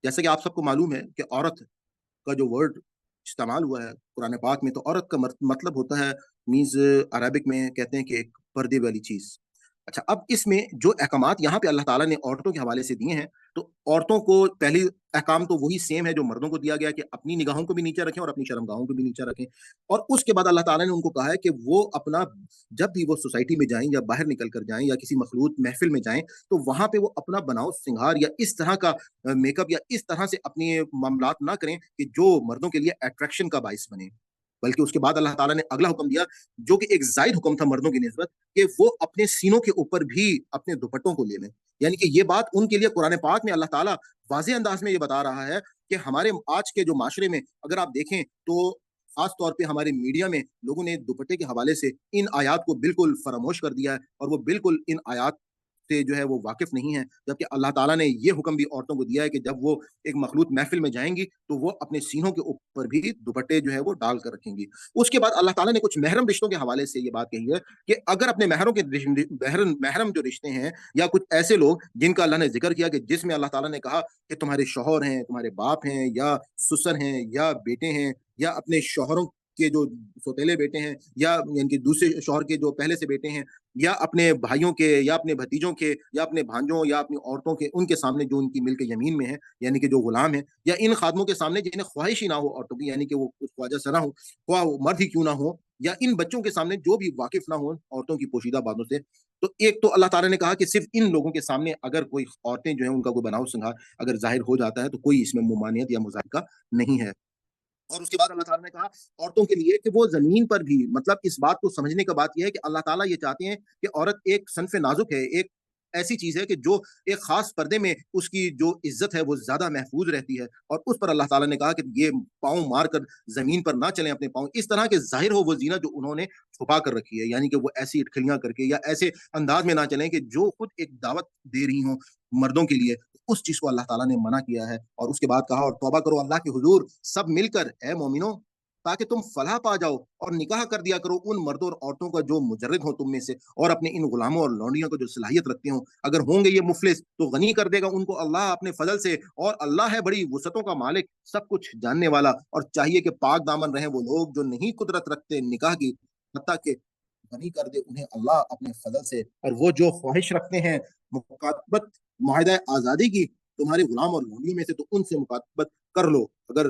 जैसे कि आप सबको मालूम है कि औरत का जो वर्ड इस्तेमाल हुआ है कुरान पाक में, तो औरत का मतलब होता है मीन्स अरबिक में कहते हैं कि एक पर्दे वाली चीज़। अच्छा, अब इसमें जो अहकामात यहाँ पे अल्लाह ताला ने औरतों के हवाले से दिए हैं, तो औरतों को पहली अहकाम तो वही सेम है जो मर्दों को दिया गया है कि अपनी निगाहों को भी नीचे रखें और अपनी शर्मगाहों को भी नीचे रखें। और उसके बाद अल्लाह ताला ने उनको कहा है कि वो अपना जब भी वो सोसाइटी में जाएँ या बाहर निकल कर जाएँ या किसी मखलूत महफ़िल में जाएँ, तो वहाँ पे वो अपना बनाव-सिंगार या इस तरह का मेकअप या इस तरह से अपने मामलात ना करें कि जो मर्दों के लिए अट्रैक्शन का बाइस बने। बल्कि उसके बाद अल्लाह ताला ने अगला हुक्म दिया, जो कि एक ज़ायद हुक्म था मर्दों की निस्बत, कि वो अपने सीनों के ऊपर भी अपने दुपट्टों को ले लें। यानी कि ये बात उनके लिए कुरान पाक में अल्लाह ताला वाज़ेह अंदाज़ में ये बता रहा है कि हमारे आज के जो माशरे में अगर आप देखें तो ख़ास तौर पे हमारे मीडिया में लोगों ने दुपट्टे के हवाले से इन आयात को बिल्कुल फ़रामोश कर दिया है और वो बिल्कुल इन आयात से जो है वो वाकिफ़ नहीं है। जबकि अल्लाह ताला ने ये हुक्म भी औरतों को दिया है कि जब वो एक मखलूत महफ़िल में जाएँगी, तो वो अपने सीनों के ऊपर भी दुपट्टे जो है वो डाल कर रखेंगी। उसके बाद अल्लाह ताला ने कुछ महरम रिश्तों के हवाले से ये बात कही है कि अगर अपने महरों के महरम महरम जो रिश्ते हैं या कुछ ऐसे लोग जिनका अल्लाह ने ज़िक्र किया कि जिसमें अल्लाह ताला ने कहा कि तुम्हारे शौहर हैं, तुम्हारे बाप हैं या ससुर हैं या बेटे हैं या अपने शौहरों के जो सौतेले बेटे हैं या यानी कि दूसरे शौहर के जो पहले से बेटे हैं या अपने भाइयों के या अपने भतीजों के या अपने भांजों या अपनी औरतों के उनके सामने जो उनकी मिल्क यमीन में है, यानी कि जो गुलाम है या इन खादमों के सामने जिन्हें ख्वाहिश ही ना हो औरतों की, यानी कि वो कुछ ख्वाजा सना हो, ख्वाह वो मर्द ही क्यों ना हो या इन बच्चों के सामने जो भी वाकिफ ना हो औरतों की पोशीदा बातों से। तो एक तो अल्लाह ताला ने कहा कि सिर्फ इन लोगों के सामने अगर कोई औरतें जो है उनका कोई बनाव सिंगार अगर जाहिर हो जाता है तो कोई इसमें मुमानियत या मुज़ाहिका नहीं है। और उसके बाद अल्लाह ताला ने कहा औरतों के लिए कि वो ज़मीन पर भी, मतलब इस बात को समझने का बात ये है कि अल्लाह ताला ये चाहते हैं कि औरत एक सन्फ़े नाज़ुक है, एक ऐसी चीज़ है कि जो एक ख़ास पर्दे में उसकी जो इज़्ज़त है वो ज़्यादा महफ़ूज़ रहती है और उस पर अल्लाह ताला ने कहा कि ये पाँव मार कर ज़मीन पर ना चलें अपने पाँव, इस तरह के ज़ाहिर हो वो ज़ीनत जो उन्होंने छुपा कर रखी है। यानी कि वो ऐसी इटखलियाँ करके या ऐसे अंदाज़ में ना चलें कि जो खुद एक दावत दे रही हों मर्दों के लिए, उस चीज़ को अल्लाह ताला ने मना किया है। और उसके बाद कहा और तौबा करो अल्लाह के हुज़ूर सब मिलकर ए मोमिनो, ताकि तुम फलाह पा जाओ और निकाह कर दिया करो उन मर्दों और औरतों का जो मुजर्रिद हो तुम में से और अपने इन गुलामों और लौंडियों को जो सलाहियत रखते हो। अगर होंगे ये मुफलिस तो गनी कर देगा उनको अल्लाह अपने फजल से, और अल्लाह है बड़ी वुसअतों का मालिक, सब कुछ जानने वाला। और चाहिए कि पाक दामन रहे वो लोग जो नहीं कुदरत रखते निकाह की, हत्ता कि गनी कर दे उन्हें अल्लाह अपने फजल से। और वो जो ख्वाहिश रखते हैं मुकातबत माहिदा आज़ादी की तुम्हारे गुलाम और लौंडियों में से, तो उनसे मुकातबत कर लो अगर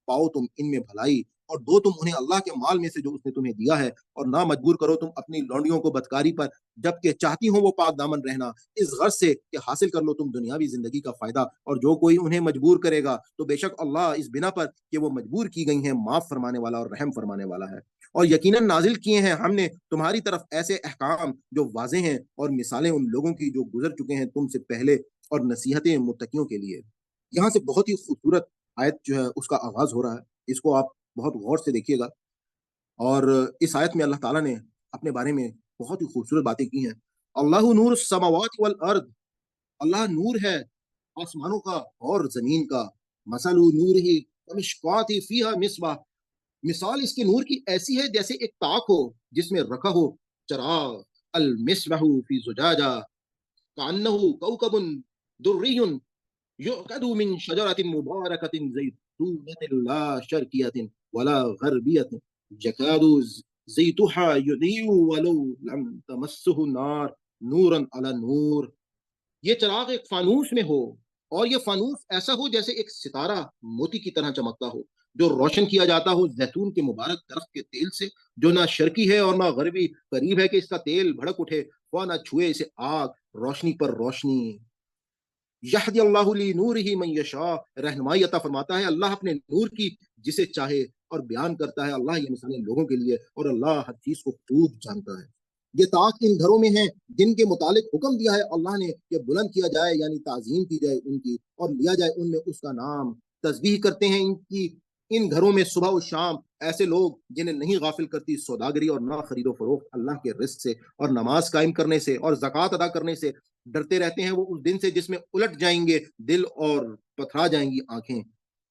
पाओ तुम इनमें भलाई, और दो तुम उन्हें अल्लाह के माल में से जो उसने तुम्हें दिया है, और ना मजबूर करो तुम अपनी लौंडियों को बदकारी पर, जबकि चाहती हो वो पाक दामन रहना, इस गर्ज से कि हासिल कर लो तुम दुनियावी जिंदगी का फायदा। और जो कोई उन्हें मजबूर करेगा तो बेशक अल्लाह इस बिना पर कि वो मजबूर की गई हैं माफ फरमाने वाला और रहम फरमाने वाला है। और यकीनन नाजिल किए हैं हमने तुम्हारी तरफ ऐसे अहकाम जो वाज़े हैं और मिसालें उन लोगों की जो गुजर चुके हैं तुमसे पहले, और नसीहतें मुत्तकियों के लिए। यहाँ से बहुत ही खूबसूरत आयत जो है उसका आगाज़ हो रहा है। इसको आप बहुत गौर से देखिएगा। और इस आयत में अल्लाह ताला ने अपने बारे में बहुत ही खूबसूरत बातें की हैं। अल्लाहु नूर समावाति वल अर्द, अल्लाह नूर है आसमानों का और ज़मीन का। मसलु नूरिही कमिश्काति फ़ीहा मिस्बाह, मिसाल इसके नूर की ऐसी है जैसे एक ताक हो जिसमें रखा हो चराग। अल मिस्बाहु फ़ी ज़ुजाजा कअन्नहु कौकबुन दुर्रियुन युक़दु मिन शजरतिन मुबारकतिन ज़ैतूनतिन ला शर्क़ियतिन वला ग़रबियतिन यकादु ज़ैतुहा युदीउ वलौ लम तमस्सहु नार नूरन अला नूर। ये चिराग एक फानूस में हो, और ये फानूस ऐसा हो जैसे एक सितारा मोती की तरह चमकता हो, जो रोशन किया जाता हो जैतून के मुबारक दरख्त के तेल से, जो ना शर्की है और ना गरबी, करीब है कि इसका तेल भड़क उठे, वह ना छुए इसे आग, रोशनी पर रोशनी। यहदी अल्लाहु ली नूरिही मन यशा, रहनुमाई अता फरमाता है अल्लाह अपने नूर की जिसे चाहे, और बयान करता है अल्लाह ये मिसालें लोगों के लिए, और अल्लाह हर चीज को खूब जानता है। ये ताक इन घरों में है जिनके मुतालिक हुक्म दिया है अल्लाह ने कि बुलंद किया जाए, यानी ताजीम की जाए उनकी, और लिया जाए उनमें उसका नाम। तस्बीह करते हैं इनकी इन घरों में सुबह और शाम ऐसे लोग जिन्हें नहीं गाफिल करती सौदागरी और ना खरीदो फरोख्त अल्लाह के रिस्क से, और नमाज कायम करने से और ज़कात अदा करने से। डरते रहते हैं वो उस दिन से जिसमें उलट जाएंगे दिल और पथरा जाएंगी आंखें।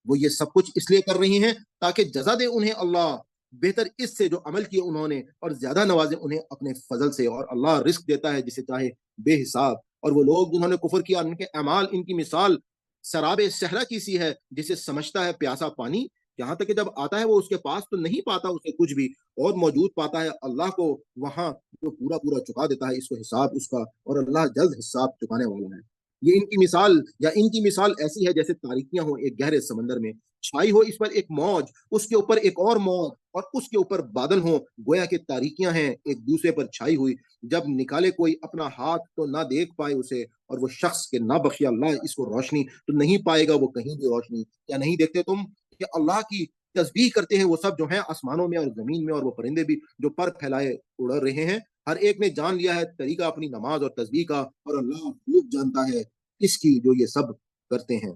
वो ये सब कुछ इसलिए कर रही हैं ताकि जजा दे उन्हें अल्लाह बेहतर इससे जो अमल किए उन्होंने, और ज्यादा नवाजे उन्हें अपने फजल से। और अल्लाह रिस्क देता है जिसे चाहे बेहिसाब। और वो लोग जिन्होंने कुफर किया उनके अमाल इनकी मिसाल शराब सहरा की सी है जिसे समझता है प्यासा पानी, यहाँ तक कि जब आता है वो उसके पास तो नहीं पाता उसे कुछ भी, और मौजूद पाता है अल्लाह को वहाँ, जो पूरा-पूरा चुका देता है इसको हिसाब उसका, और अल्लाह जल्द हिसाब चुकाने वाला है। ये इनकी मिसाल ऐसी है जैसे तारीकियाँ हों एक गहरे समंदर में, छाई हो इस पर एक मौज, उसके ऊपर एक और मौज, और उसके ऊपर बादल हों, गोया कि तारीकियाँ हैं एक दूसरे पर छाई हुई। जब निकाले कोई अपना हाथ तो ना देख पाए उसे, और वो शख्स के ना बख्शे अल्लाह इसको रोशनी, तो नहीं पाएगा वो कहीं भी रोशनी। क्या नहीं देखते तुम कि अल्लाह की तस्बीह करते हैं वो सब जो हैं आसमानों में और ज़मीन में, और वो परिंदे भी जो पर फैलाए उड़ रहे हैं। हर एक ने जान लिया है तरीका अपनी नमाज़ और तस्बीह का, और अल्लाह खूब जानता है इसकी जो ये सब करते हैं।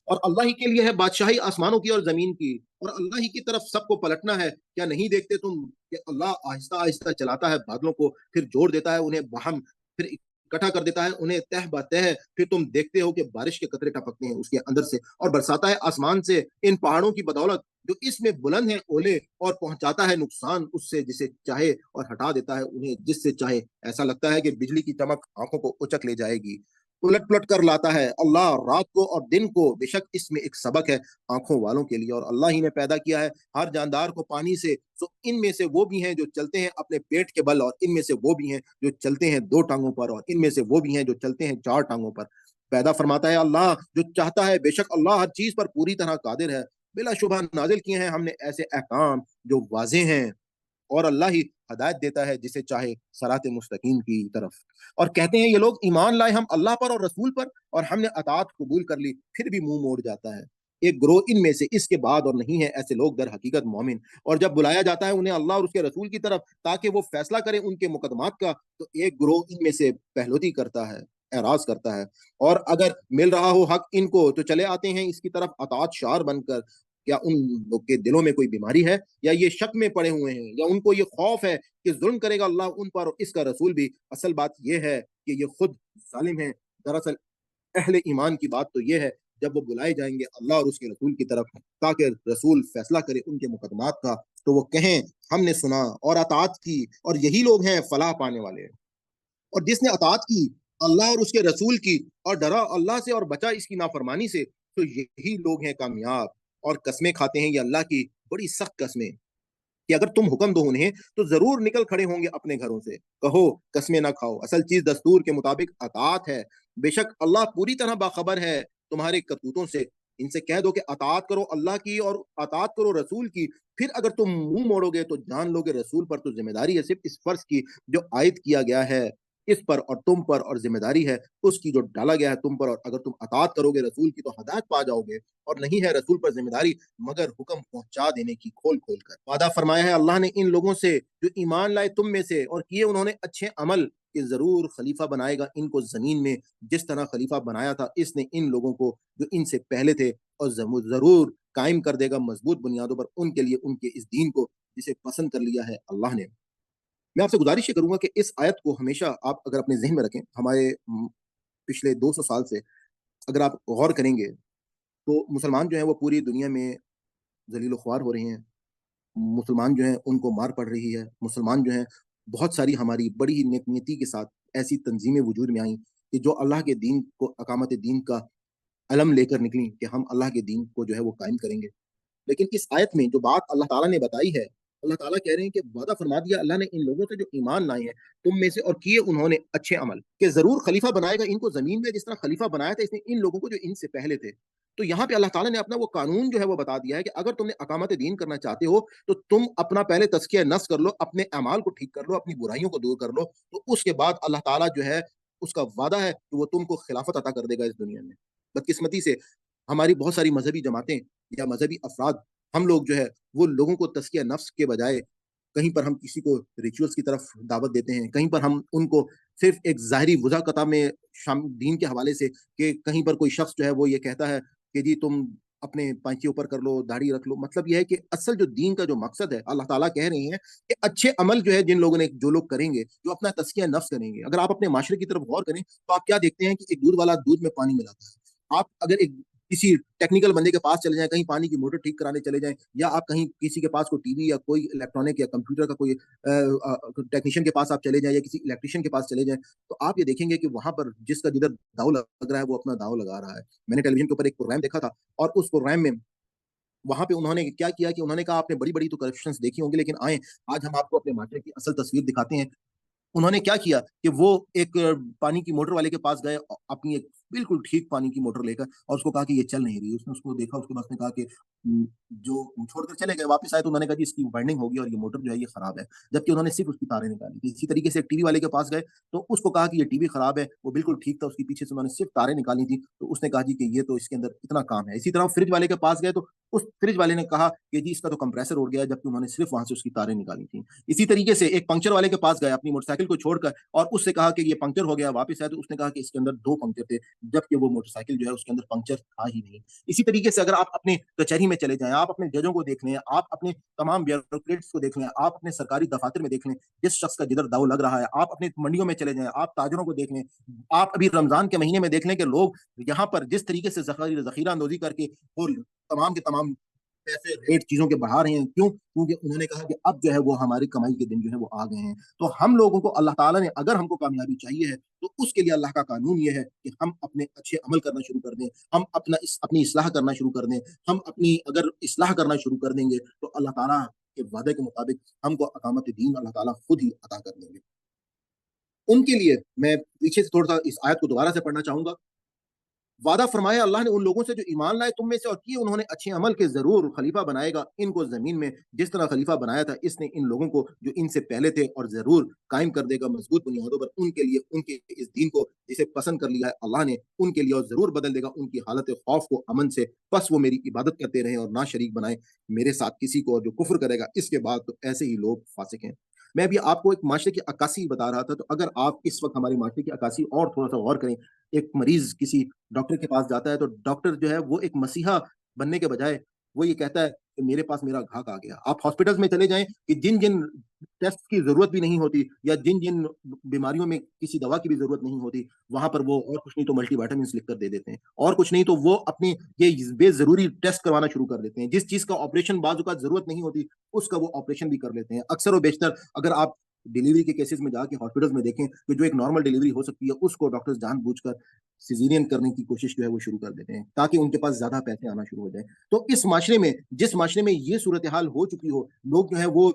और अल्लाह ही के लिए है बादशाही आसमानों की और ज़मीन की, और अल्लाह ही की तरफ सबको पलटना है। क्या नहीं देखते तुम कि अल्लाह आहिस्ता-आहिस्ता चलाता है बादलों को, फिर जोड़ देता है उन्हें बहम, फिर इकट्ठा कर देता है उन्हें तह ब-तह, फिर तुम देखते हो कि बारिश के कतरे टपकते हैं उसके अंदर से, और बरसाता है आसमान से इन पहाड़ों की बदौलत जो इसमें बुलंद हैं ओले, और पहुँचाता है नुकसान उससे जिसे चाहे, और हटा देता है उन्हें जिससे चाहे। ऐसा लगता है कि बिजली की चमक आँखों को उचक ले जाएगी। उलट-पुलट कर लाता है अल्लाह रात को और दिन को, बेशक इसमें एक सबक है आँखों वालों के लिए, और अल्लाह ही ने पैदा किया है हर जानदार को पानी से। सो इनमें से वो भी हैं जो चलते हैं अपने पेट के बल, और इनमें से वो भी हैं जो चलते हैं 2 टाँगों पर, और इनमें से वो भी हैं जो चलते हैं 4 टाँगों पर। पैदा फरमाता है अल्लाह जो चाहता है, बेशक अल्लाह हर चीज़ पर पूरी तरह कादिर है। बिलाशुबह नाज़िल किए हैं हमने ऐसे अहकाम जो वाज़ेह हैं, और अल्लाह ही हदायत देता है जिसे चाहे सराते मुस्तकीम की तरफ। और कहते हैं ये लोग ईमान लाए हम अल्लाह पर और रसूल पर, और हमने अतात कबूल कर ली, फिर भी मुंह मोड़ जाता है एक ग्रोह इनमें से इसके बाद, और नहीं है ऐसे लोग दर हकीकत मोमिन। और जब बुलाया जाता है उन्हें अल्लाह और उसके रसूल की तरफ ताकि वो फैसला करें उनके मुकदमात का, तो एक ग्रोह इनमें से पहलोती करता है, एराज करता है। और अगर मिल रहा हो हक इनको तो चले आते हैं इसकी तरफ अतात शार बनकर। क्या उन लोग के दिलों में कोई बीमारी है, या ये शक में पड़े हुए हैं, या उनको ये खौफ है कि जुल्म करेगा अल्लाह उन पर और इसका रसूल भी। असल बात ये है कि ये खुद जालिम है। दरअसल अहले ईमान की बात तो ये है, जब वो बुलाए जाएंगे अल्लाह और उसके रसूल की तरफ ताकि रसूल फैसला करे उनके मुकदमात का, तो वो कहें हमने सुना और अतात की, और यही लोग हैं फलाह पाने वाले। और जिसने अतात की अल्लाह और उसके रसूल की, और डरा अल्लाह से और बचा इसकी नाफरमानी से, तो यही लोग हैं कामयाब। और कस्में खाते हैं ये अल्लाह की बड़ी सख्त कस्में कि अगर तुम हुक्म दो उन्हें तो जरूर निकल खड़े होंगे अपने घरों से। कहो कस्में ना खाओ, असल चीज दस्तूर के मुताबिक अतात है। बेशक अल्लाह पूरी तरह बाखबर है तुम्हारे करतूतों से। इनसे कह दो कि अतात करो अल्लाह की और अतात करो रसूल की। फिर अगर तुम मुंह मोड़ोगे तो जान लोगे रसूल पर तो जिम्मेदारी है सिर्फ इस फर्ज की जो आयद किया गया है इस पर और तुम पर, और जिम्मेदारी है उसकी जो डाला गया है तुम पर। और अगर तुम अतात करोगे रसूल की तो हदायत पा जाओगे, और नहीं है रसूल पर जिम्मेदारी मगर हुक्म पहुंचा देने की खोल खोल कर। वादा फरमाया है अल्लाह ने इन लोगों से जो ईमान लाए तुम में से और किए उन्होंने अच्छे अमल, कि जरूर खलीफा बनाएगा इनको जमीन में जिस तरह खलीफा बनाया था इसने इन लोगों को जो इनसे पहले थे, और जरूर कायम कर देगा मजबूत बुनियादों पर उनके लिए उनके इस दीन को जिसे पसंद कर लिया है अल्लाह ने। मैं आपसे गुजारिश ये करूंगा कि इस आयत को हमेशा आप अगर अपने जहन में रखें। हमारे पिछले 200 साल से अगर आप गौर करेंगे तो मुसलमान जो है वो पूरी दुनिया में जलील ख्वार हो रहे हैं। मुसलमान जो हैं उनको मार पड़ रही है। मुसलमान जो हैं बहुत सारी हमारी बड़ी नेक नीति के साथ ऐसी तंज़ीमें वजूद में आईं कि जो अल्लाह के दीन को अकामत दीन का अलम लेकर निकलीं कि हम अल्लाह के दीन को जो है वो कायम करेंगे। लेकिन इस आयत में जो बात अल्लाह ताला ने बताई है, अल्लाह ताला कह रहे हैं कि वादा फरमा दिया अल्लाह ने इन लोगों से जो ईमान लाए हैं, तुम में से और किए उन्होंने अच्छे अमल, कि ज़रूर खलीफा बनाएगा इनको ज़मीन में जिस तरह खलीफा बनाया था इसने इन लोगों को जो इनसे पहले थे। तो यहाँ पे अल्लाह ताला ने अपना वो कानून जो है वो बता दिया है कि अगर तुमने अकामत दीन करना चाहते हो, तो तुम अपना पहले तज़किया नफ्स कर लो, अपने अमाल को ठीक कर लो, अपनी बुराइयों को दूर कर लो, तो उसके बाद अल्लाह ताला जो है उसका वादा है कि वो तुमको खिलाफत अता कर देगा इस दुनिया में। बदकिस्मती से हमारी बहुत सारी मज़हबी जमातें या मज़हबी अफ़राद, हम लोग जो है वो लोगों को तज़किया नफ्स के बजाय कहीं पर हम किसी को रिचुअल्स की तरफ दावत देते हैं, कहीं पर हम उनको सिर्फ़ एक ज़ाहिरी वज़ाक़ता में शाम दीन के हवाले से, कि कहीं पर कोई शख़्स जो है वो ये कहता है कि जी तुम अपने पाँचे ऊपर कर लो, दाढ़ी रख लो। मतलब ये है कि असल जो दीन का जो मकसद है, अल्लाह ताला कह रहे हैं कि अच्छे अमल जो है जिन लोगों ने जो लोग करेंगे, जो अपना तज़किया नफ्स करेंगे। अगर आप अपने माशरे की तरफ गौर करें, तो आप क्या देखते हैं कि एक दूध वाला दूध में पानी मिलाता है। आप अगर एक किसी टेक्निकल बंदे के पास चले जाएँ, कहीं पानी की मोटर ठीक कराने चले जाएँ, या आप कहीं किसी के पास कोई टीवी या कोई इलेक्ट्रॉनिक या कंप्यूटर का कोई टेक्नीशियन के पास आप चले जाएँ या किसी इलेक्ट्रीशियन के पास चले जाएँ, तो आप ये देखेंगे कि वहाँ पर जिसका जिधर दाँव लग रहा है, वो अपना दाँव लगा रहा है। मैंने टेलीविज़न के ऊपर एक प्रोग्राम देखा था, और उस प्रोग्राम में वहाँ पे उन्होंने क्या किया कि उन्होंने कहा आपने बड़ी-बड़ी तो करप्शंस देखी होंगी, लेकिन आएँ, आज हम आपको अपने माशरे की असल तस्वीर दिखाते हैं। उन्होंने क्या किया कि वो एक पानी की मोटर वाले के पास गए, अपनी एक बिल्कुल ठीक पानी की मोटर लेकर, और उसको कहा कि ये चल नहीं रही। उसने उसको देखा, उसके बाद उसने कहा कि जो छोड़कर चले गए, वापस आए तो उन्होंने कहा जी इसकी वाइंडिंग होगी और ये मोटर जो है ये खराब है। जबकि उन्होंने सिर्फ़ उसकी तारें निकाली थी। इसी तरीके से एक टीवी वाले के पास गए, तो उसको कहा कि ये टीवी खराब है, वो बिल्कुल ठीक था, उसके पीछे से उन्होंने सिर्फ़ तारें निकाली थी, तो उसने कहा जी कि ये तो इसके अंदर इतना काम है। इसी तरह फ्रिज वाले के पास गए, तो उस फ्रिज वाले ने कहा कि जी इसका तो कंप्रेसर उड़ गया है, जबकि उन्होंने सिर्फ़ वहाँ से उसकी तारें निकाली थी। इसी तरीके से एक पंक्चर वाले के पास गए अपनी मोटरसाइकिल को छोड़कर, और उससे कहा कि ये पंक्चर हो गया, वापस आया तो उसने कहा कि इसके अंदर 2 पंक्चर थे, जबकि वो मोटरसाइकिल जो है उसके अंदर पंक्चर था ही नहीं। इसी तरीके से अगर आप अपने कचहरी में चले जाएँ, आप अपने जजों को देख लें, आप अपने तमाम ब्यूरोक्रेट्स को देख लें, आप अपने सरकारी दफ़ातर में देख लें, जिस शख्स का जिधर दाव लग रहा है, आप अपनी मंडियों में चले जाएँ, आप ताजिरों को देख लें, आप अभी रमज़ान के महीने में देख लें कि लोग यहाँ पर जिस तरीके से ज़ख़ीरा अंदोज़ी करके वो तमाम के तमाम पैसे रेट चीज़ों के बढ़ा रहे हैं। क्यों? क्योंकि उन्होंने कहा कि अब जो है वो हमारी कमाई के दिन जो है वो आ गए हैं। तो हम लोगों को अल्लाह ताला ने अगर हमको कामयाबी चाहिए है, तो उसके लिए अल्लाह का कानून ये है कि हम अपने अच्छे अमल करना शुरू कर दें, हम अपनी इस्लाह करना शुरू कर दें। हम अपनी अगर इस्लाह करना शुरू कर देंगे, तो अल्लाह ताला के वादे के मुताबिक हमको अकामत दीन अल्लाह ताला खुद ही अता कर देंगे। उनके लिए मैं पीछे से थोड़ा-सा इस आयत को दोबारा से पढ़ना चाहूँगा। वादा फरमाया अल्लाह ने उन लोगों से जो ईमान लाए तुम में से और किए उन्होंने अच्छे अमल के ज़रूर खलीफा बनाएगा इनको ज़मीन में, जिस तरह खलीफा बनाया था इसने इन लोगों को जो इनसे पहले थे, और ज़रूर कायम कर देगा मज़बूत बुनियादों पर उनके लिए, उनके इस दीन को जिसे पसंद कर लिया है अल्लाह ने उनके लिए, और ज़रूर बदल देगा उनकी हालत खौफ को अमन से। बस वो मेरी इबादत करते रहें और ना शरीक बनाएँ मेरे साथ किसी को, और जो कुफ़्र करेगा इसके बाद तो ऐसे ही लोग फ़ासिक हैं। मैं अभी आपको एक माशरे की अक्कासी बता रहा था, तो अगर आप इस वक़्त हमारे माशरे की अक्कासी और थोड़ा-सा गौर करें, एक मरीज़ किसी डॉक्टर के पास जाता है, तो डॉक्टर जो है वो एक मसीहा बनने के बजाय वो ये कहता है कि मेरे पास मेरा ग्राहक आ गया। आप हॉस्पिटल्स में चले जाएँ कि जिन-जिन टेस्ट की ज़रूरत भी नहीं होती, या जिन-जिन बीमारियों में किसी दवा की भी ज़रूरत नहीं होती, वहाँ पर वो और कुछ नहीं तो मल्टीविटामिन्स लिख कर दे देते हैं। और कुछ नहीं तो वो अपनी ये बेज़रूरी टेस्ट करवाना शुरू कर देते हैं। जिस चीज़ का ऑपरेशन बाज़ औक़ात ज़रूरत नहीं होती, उसका वो ऑपरेशन भी कर लेते हैं। अक्सर व बेशतर अगर आप डिलीवरी के केसेज़ में जाके हॉस्पिटल्स में देखें, तो जो एक नॉर्मल डिलीवरी हो सकती है, उसको डॉक्टर्स जानबूझकर सिज़ेरियन करने की कोशिश जो है वो शुरू कर देते हैं, ताकि उनके पास ज़्यादा पैसे आना शुरू हो जाएँ। तो इस माशरे में, जिस माशरे में ये सूरत-ए-हाल हो चुकी हो, लोग जो है वो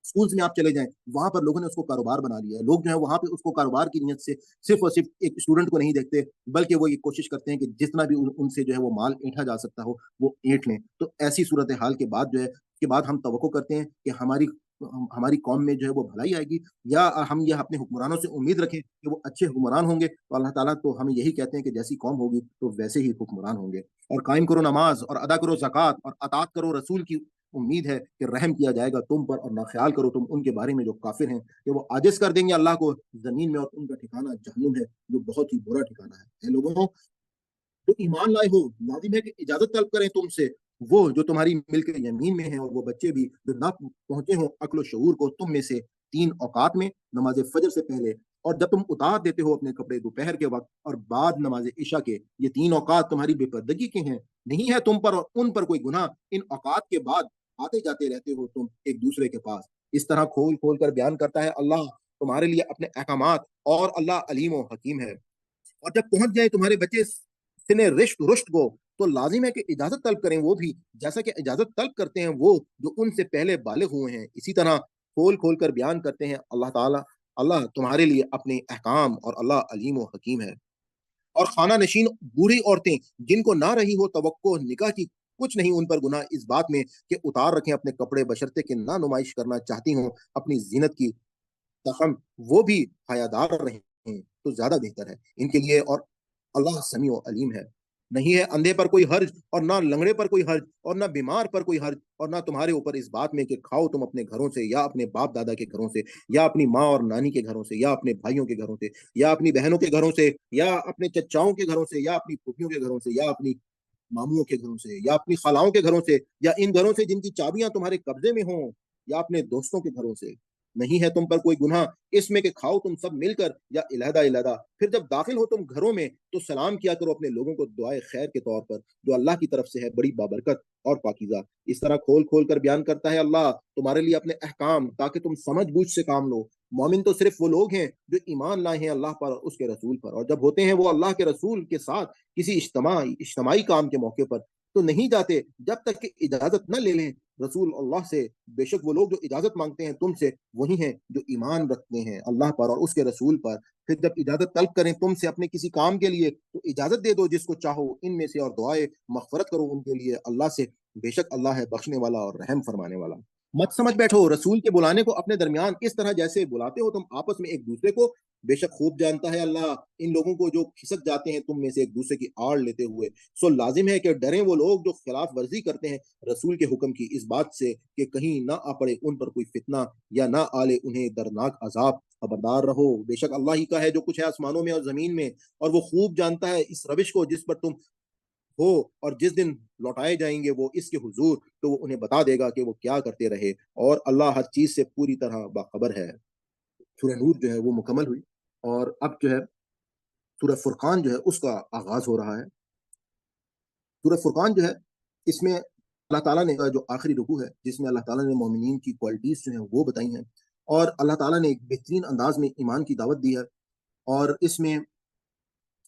स्कूल्स में आप चले जाएँ, वहाँ पर लोगों ने उसको कारोबार बना लिया है। लोग जो है वहाँ पे उसको कारोबार की नीयत से सिर्फ़ और सिर्फ़ एक स्टूडेंट को नहीं देखते, बल्कि वो ये कोशिश करते हैं कि जितना भी उनसे जो है वो माल ऐंठा जा सकता हो, वो ऐंठ लें। तो ऐसी सूरत-ए-हाल के बाद जो है, के बाद हम तवक्को करते हैं कि हमारी कौम में जो है वो भलाई आएगी, या हम यह अपने हुक्मरानों से उम्मीद रखें कि वो अच्छे हुक्मरान होंगे, तो अल्लाह ताला तो हमें यही कहते हैं कि जैसी कौम होगी, तो वैसे ही हुक्मरान होंगे। और कायम करो नमाज़ और अदा करो ज़कात और अताअत करो रसूल की, उम्मीद है कि रहम किया जाएगा तुम पर, और ना ख़्याल करो तुम उनके बारे में जो काफ़िर हैं, कि वो आजिज़ कर देंगे अल्लाह को ज़मीन में, और उनका ठिकाना जहन्नुम है, जो बहुत ही बुरा ठिकाना है। ऐ लोगों, जो ईमान लाए हो, लाज़िम है कि इजाज़त तलब करें तुमसे, वो जो तुम्हारी मिल्क यमीन में हैं, और वो बच्चे भी जो ना पहुँचे हों अक्ल शऊर को तुम में से 3 औकात में, नमाज़ फ़ज्र से पहले, और जब तुम उतार देते हो अपने कपड़े दोपहर के वक़्त और बाद नमाज़ इशा के, ये 3 औकात तुम्हारी बेपर्दगी के हैं। नहीं है तुम पर और उन पर कोई गुनाह, इन औकात के बाद आते-जाते रहते हो तुम एक-दूसरे के पास। इस तरह खोल-खोल कर बयान करता है अल्लाह तुम्हारे लिए अपने अहकामात, और अल्लाह अलीम व हकीम है। और जब पहुँच जाए तुम्हारे बच्चे सिने रिश्त रुश्त को, तो लाज़िम है कि इजाज़त तलब करें वो भी, जैसा कि इजाज़त तलब करते हैं वो जो उनसे पहले बालिग हुए हैं। इसी तरह खोल-खोल कर बयान करते हैं अल्लाह ताला, अल्लाह तुम्हारे लिए अपने अहकाम, और अल्लाह अलीम व हकीम है। और खाना नशीन बूढ़ी औरतें जिनको ना रही हो तवक्को निकाह की, कुछ नहीं उन पर गुनाह इस बात में कि उतार रखें अपने कपड़े, बशर्ते कि ना नुमाइश करना चाहती हों अपनी ज़ीनत की, तहम वो भी हयादार रहें, तो ज़्यादा बेहतर है इनके लिए, और अल्लाह समीउ अलीम है। नहीं है अंधे पर कोई हर्ज, और ना लंगड़े पर कोई हर्ज, और ना बीमार पर कोई हर्ज, और ना तुम्हारे ऊपर इस बात में कि खाओ तुम अपने घरों से, या अपने बाप-दादा के घरों से, या अपनी माँ और नानी के घरों से, या अपने भाइयों के घरों से, या अपनी बहनों के घरों से, या अपने चचाओं के घरों से, या अपनी फूफियों के घरों से, या अपनी मामूओं के घरों से, या अपनी खालाओं के घरों से, या इन घरों से जिनकी चाबियाँ तुम्हारे कब्ज़े में हों, या अपने दोस्तों के घरों से। नहीं है तुम पर कोई गुनाह इसमें कि खाओ तुम सब मिलकर या इलादा-इलादा। फिर जब दाखिल हो तुम घरों में, तो सलाम किया करो अपने लोगों को दुआए खैर के तौर पर, जो अल्लाह की तरफ से है बड़ी बाबरकत और पाकीज़ा। इस तरह खोल-खोल कर बयान करता है अल्लाह तुम्हारे लिए अपने अहकाम, ताकि तुम समझ-बूझ से काम लो। मोमिन तो सिर्फ़ वो लोग हैं जो ईमान लाए हैं अल्लाह पर और उसके रसूल पर, और जब होते हैं वो अल्लाह के रसूल के साथ किसी इज्तिमाई इज्तिमाई काम के मौके पर, तो नहीं जाते जब तक कि इजाज़त न ले लें रसूल अल्लाह से। बेशक वो लोग जो इजाज़त माँगते हैं तुमसे, वही हैं जो ईमान रखते हैं अल्लाह पर और उसके रसूल पर। फिर जब इजाज़त तलब करें तुमसे अपने किसी काम के लिए, तो इजाज़त दे दो जिसको चाहो इनमें से, और दुआए मग़फ़िरत करो उनके लिए अल्लाह से। बेशक अल्लाह है बख्शने वाला और रहम फरमाने वाला। मत समझ बैठो रसूल के बुलाने को अपने दरमियान इस तरह जैसे बुलाते हो तुम आपस में एक-दूसरे को। बेशक खूब जानता है अल्लाह इन लोगों को जो खिसक जाते हैं तुम में से एक-दूसरे की आड़ लेते हुए। सो लाज़िम है कि डरें वो लोग जो खिलाफ वर्ज़ी करते हैं रसूल के हुक्म की, इस बात से कि कहीं ना आ पड़े उन पर कोई फ़ितना या ना आ ले उन्हें दर्दनाक अज़ाब। खबरदार रहो, बेशक अल्लाह ही का है जो कुछ है आसमानों में और ज़मीन में, और वो खूब जानता है इस रविश को जिस पर तुम हो, और जिस दिन लौटाए जाएँगे वो इसके हुज़ूर, तो वो उन्हें बता देगा कि वो क्या करते रहे, और अल्लाह हर चीज़ से पूरी तरह बाखबर है। सूरह नूर जो है वो मुकम्मल हुई, और अब जो है सूरह फुरक़ान जो है उसका आगाज़ हो रहा है। सूरह फुरक़ान जो है, इसमें अल्लाह ताला ने जो आखिरी रुकू है, जिसमें अल्लाह ताला ने मोमिनीन की क्वालिटीज़ जो हैं वो बताई हैं, और अल्लाह ताला ने एक बेहतरीन अंदाज़ में ईमान की दावत दी है। और इसमें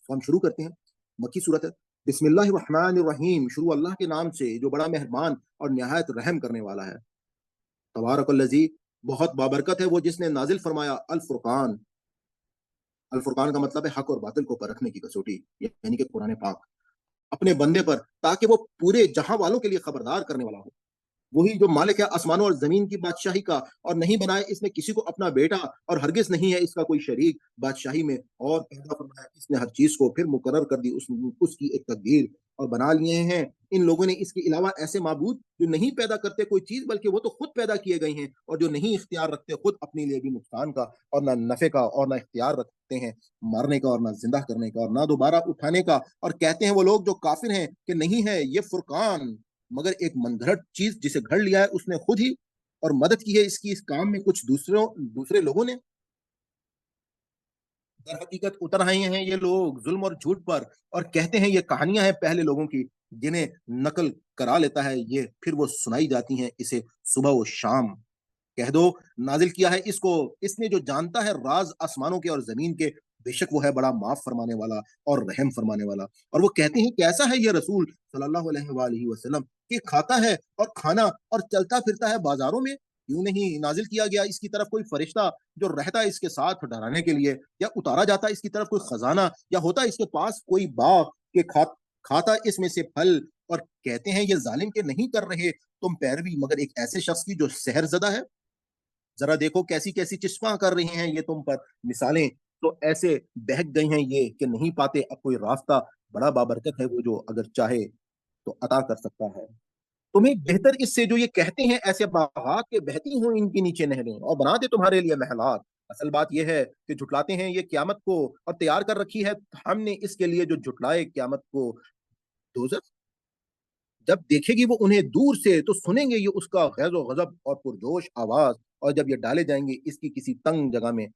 हम शुरू करते हैं, मक्की सूरत है। बिस्मिल्लाहिर्रहमानिर्रहीम, शुरू अल्लाह के नाम से जो बड़ा मेहरबान और निहायत रहम करने वाला है। तबारकल्लज़ी, बहुत बाबरकत है वो जिसने नाज़िल फरमाया अल फुरक़ान। अल फुरक़ान का मतलब है हक और बातिल को परखने की कसौटी, यानी कि कुरान पाक, अपने बंदे पर, ताकि वो पूरे जहां वालों के लिए खबरदार करने वाला हो। वही जो मालिक है आसमानों और ज़मीन की बादशाही का, और नहीं बनाए इसने किसी को अपना बेटा, और हरगिज़ नहीं है इसका कोई शरीक बादशाही में, और पैदा फरमाया इसने हर चीज़ को, फिर मुकर्रर कर दी उसकी एक तकदीर, और बना लिए हैं इन लोगों ने इसके अलावा ऐसे माबूद जो नहीं पैदा करते कोई चीज़, बल्कि वो तो खुद पैदा किए गए हैं, और जो नहीं इख्तियार रखते खुद अपने लिए भी नुकसान का, और ना नफ़े का, और ना इख्तियार रखते हैं मारने का, और ना ज़िंदा करने का, और ना दोबारा उठाने का। और कहते हैं वो लोग जो काफ़िर हैं कि नहीं है ये फुरक़ान, मगर एक मनगढ़ंत चीज़ जिसे घड़ लिया है उसने खुद ही, और मदद की है इसकी इस काम में कुछ दूसरे लोगों ने। दर हकीकत उतर आए हैं ये लोग ज़ुल्म और झूठ पर, और कहते हैं ये कहानियाँ हैं पहले लोगों की, जिन्हें नकल करा लेता है ये, फिर वो सुनाई जाती हैं इसे सुबह व शाम। कह दो नाज़िल किया है इसको, इसने जो जानता है राज़ आसमानों के और ज़मीन के, बेशक वो है बड़ा माफ़ फरमाने वाला और रहम फरमाने वाला। और वो कहते हैं कैसा है ये रसूल सल्लल्लाहु अलैहि वालैहि वसल्लम, कि खाता है और खाना और चलता-फिरता है बाज़ारों में? क्यों नहीं नाज़िल किया गया इसकी तरफ कोई फ़रिश्ता जो रहता है इसके साथ डराने के लिए, या उतारा जाता इसकी तरफ कोई खज़ाना, या होता इसके पास कोई बाग के खाता इसमें से फल। और कहते हैं ये ज़ालिम के नहीं कर रहे तुम पैरवी, मगर एक ऐसे शख्स की जो सहरज़दा है। ज़रा देखो कैसी-कैसी चिस्पा कर रही हैं ये तुम पर मिसालें, तो ऐसे बहक गई हैं ये कि नहीं पाते अब कोई रास्ता। बड़ा बाबरकत है वो जो अगर चाहे तो अता कर सकता है। तुम्हें बेहतर इससे जो ये कहते हैं ऐसे बागात के बहती हों इनके नीचे नहरें, और बना दे तुम्हारे लिए महलात। असल बात ये है कि झुटलाते हैं ये क़यामत को, और तैयार कर रखी है हमने इसके लिए जो झुटलाए क़यामत को दोज़ख। जब देखेगी वो उन्हें दूर से तो सुनेंगे ये उसका ग़ैज़-ओ-ग़ज़ब और पुरजोश आवाज़, और जब ये डाले जाएँगे इसकी किसी तंग जगह में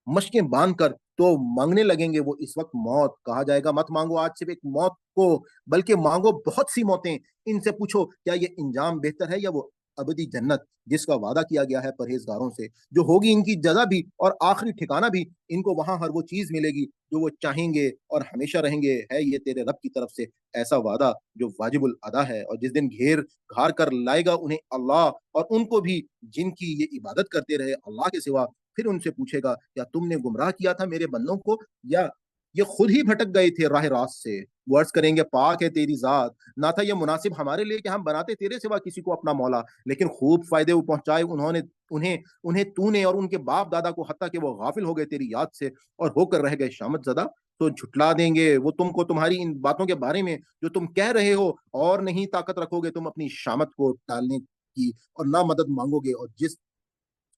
मशकें बाँध कर, तो माँगने लगेंगे वो इस वक़्त मौत। कहा जाएगा मत माँगो आज सिर्फ़ एक मौत को, बल्कि माँगो बहुत सी मौतें। इनसे पूछो क्या ये इंजाम बेहतर है या वो अबदी जन्नत जिसका वादा किया गया है परहेज़गारों से, जो होगी इनकी जज़ा भी और आखिरी ठिकाना भी। इनको वहाँ हर वो चीज़ मिलेगी जो वो चाहेंगे, और हमेशा रहेंगे। है ये तेरे रब की तरफ से ऐसा वादा जो वाजिबुल अदा है। और जिस दिन घेर-घार कर लाएगा उन्हें अल्लाह, और उनको भी जिनकी ये इबादत करते रहे अल्लाह के सिवा, फिर उनसे पूछेगा क्या तुमने गुमराह किया था मेरे बंदों को, या ये खुद ही भटक गए थे राह रास्त से। वो अर्ज़ करेंगे पाक है तेरी ज़ात, ना था ये मुनासिब हमारे लिए कि हम बनाते तेरे सिवा किसी को अपना मौला, लेकिन खूब फ़ायदे वो पहुँचाए उन्होंने उन्हें उन्हें तूने और उनके बाप-दादा को, हत्ता कि वो गाफ़िल हो गए तेरी याद से और होकर रह गए शामत ज़दा। तो झुठला देंगे वो तुमको तुम्हारी इन बातों के बारे में जो तुम कह रहे हो, और नहीं ताकत रखोगे तुम अपनी शामत को टालने की, और ना मदद माँगोगे, और जिस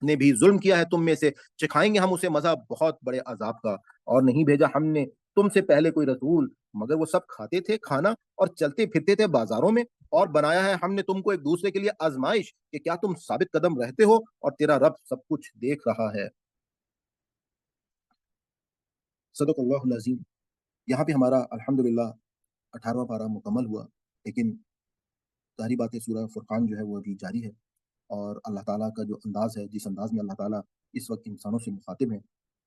ने भी ज़ुल्म किया है तुम में से, चिखाएँगे हम उसे मज़ा बहुत बड़े अज़ाब का। और नहीं भेजा हमने तुमसे पहले कोई रसूल, मगर वो सब खाते थे खाना और चलते-फिरते थे बाज़ारों में, और बनाया है हमने तुमको एक-दूसरे के लिए आज़माइश कि क्या तुम साबित कदम रहते हो, और तेरा रब सब कुछ देख रहा है। सदक़ल्लाहुल अज़ीम। यहाँ पे हमारा अल्हम्दुलिल्लाह 18वाँ पारा मुकम्मल हुआ, लेकिन ज़ाहिर बात है सूरह फुरक़ान जो है वो अभी जारी है। और अल्लाह ताला का जो अंदाज़ है, जिस अंदाज़ में अल्लाह ताला इस वक़्त इंसानों से मुख़ातिब हैं,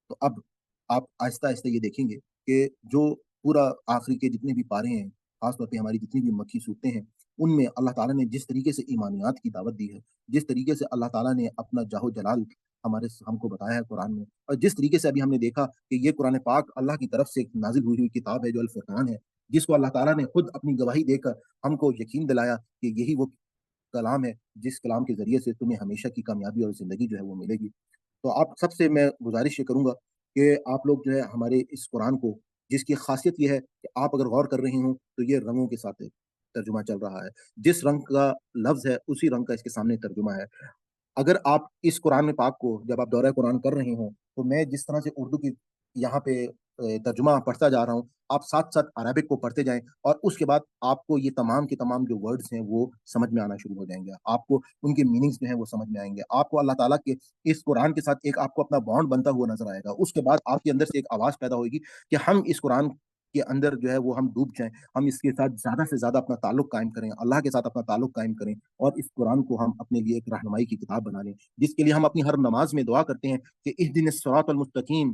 तो अब आप आहिस्ता-आहिस्ता ये देखेंगे कि जो पूरा आखिरी के जितने भी पारे हैं, ख़ास तौर पे हमारी जितनी भी मक्खी सूरतें हैं, उनमें अल्लाह ताला ने जिस तरीके से ईमानियात की दावत दी है, जिस तरीके से अल्लाह ताला ने अपना जाहो जलाल हमको बताया है कुरान में, और जिस तरीके से अभी हमने देखा कि ये कुरान पाक अल्लाह की तरफ से नाज़िल हुई हुई किताब है जो अल फुरक़ान है, जिसको अल्लाह ताला ने खुद अपनी गवाही देकर हमको यकीन दिलाया कि यही वो कलाम है, जिस कलाम के ज़रिए से तुम्हें हमेशा की कामयाबी और ज़िंदगी जो है वो मिलेगी। तो आप सबसे मैं गुज़ारिश ये करूँगा कि आप लोग जो है हमारे इस कुरान को, जिसकी ख़ासियत ये है कि आप अगर गौर कर रहे हों, तो ये रंगों के साथ तर्जुमा चल रहा है। जिस रंग का लफ्ज़ है, उसी रंग का इसके सामने तर्जुमा है। अगर आप इस कुरान में पाक को जब आप दौरा कुरान कर रहे हों, तो मैं जिस तरह से उर्दू की यहाँ पे तर्जुमा पढ़ता जा रहा हूँ, आप साथ-साथ अरबिक को पढ़ते जाएँ और उसके बाद आपको ये तमाम के तमाम जो वर्ड्स हैं, वो समझ में आना शुरू हो जाएँगे। आपको उनके मीनिंग्स जो हैं, वो समझ में आएँगे। आपको अल्लाह ताला के इस कुरान के साथ एक आपको अपना बॉन्ड बनता हुआ नज़र आएगा। उसके बाद आपके अंदर से एक आवाज़ पैदा होएगी कि हम इस कुरान के अंदर जो है, वो हम डूब जाएँ। हम इसके साथ ज़्यादा से ज़्यादा अपना ताल्लुक कायम करें, अल्लाह के साथ अपना ताल्लुक कायम करें और इस कुरान को हम अपने लिए एक रहनुमाई की किताब बना लें, जिसके लिए हम अपनी हर नमाज़ में दुआ करते हैं कि इहदिनस सिरातल मुस्तकीम,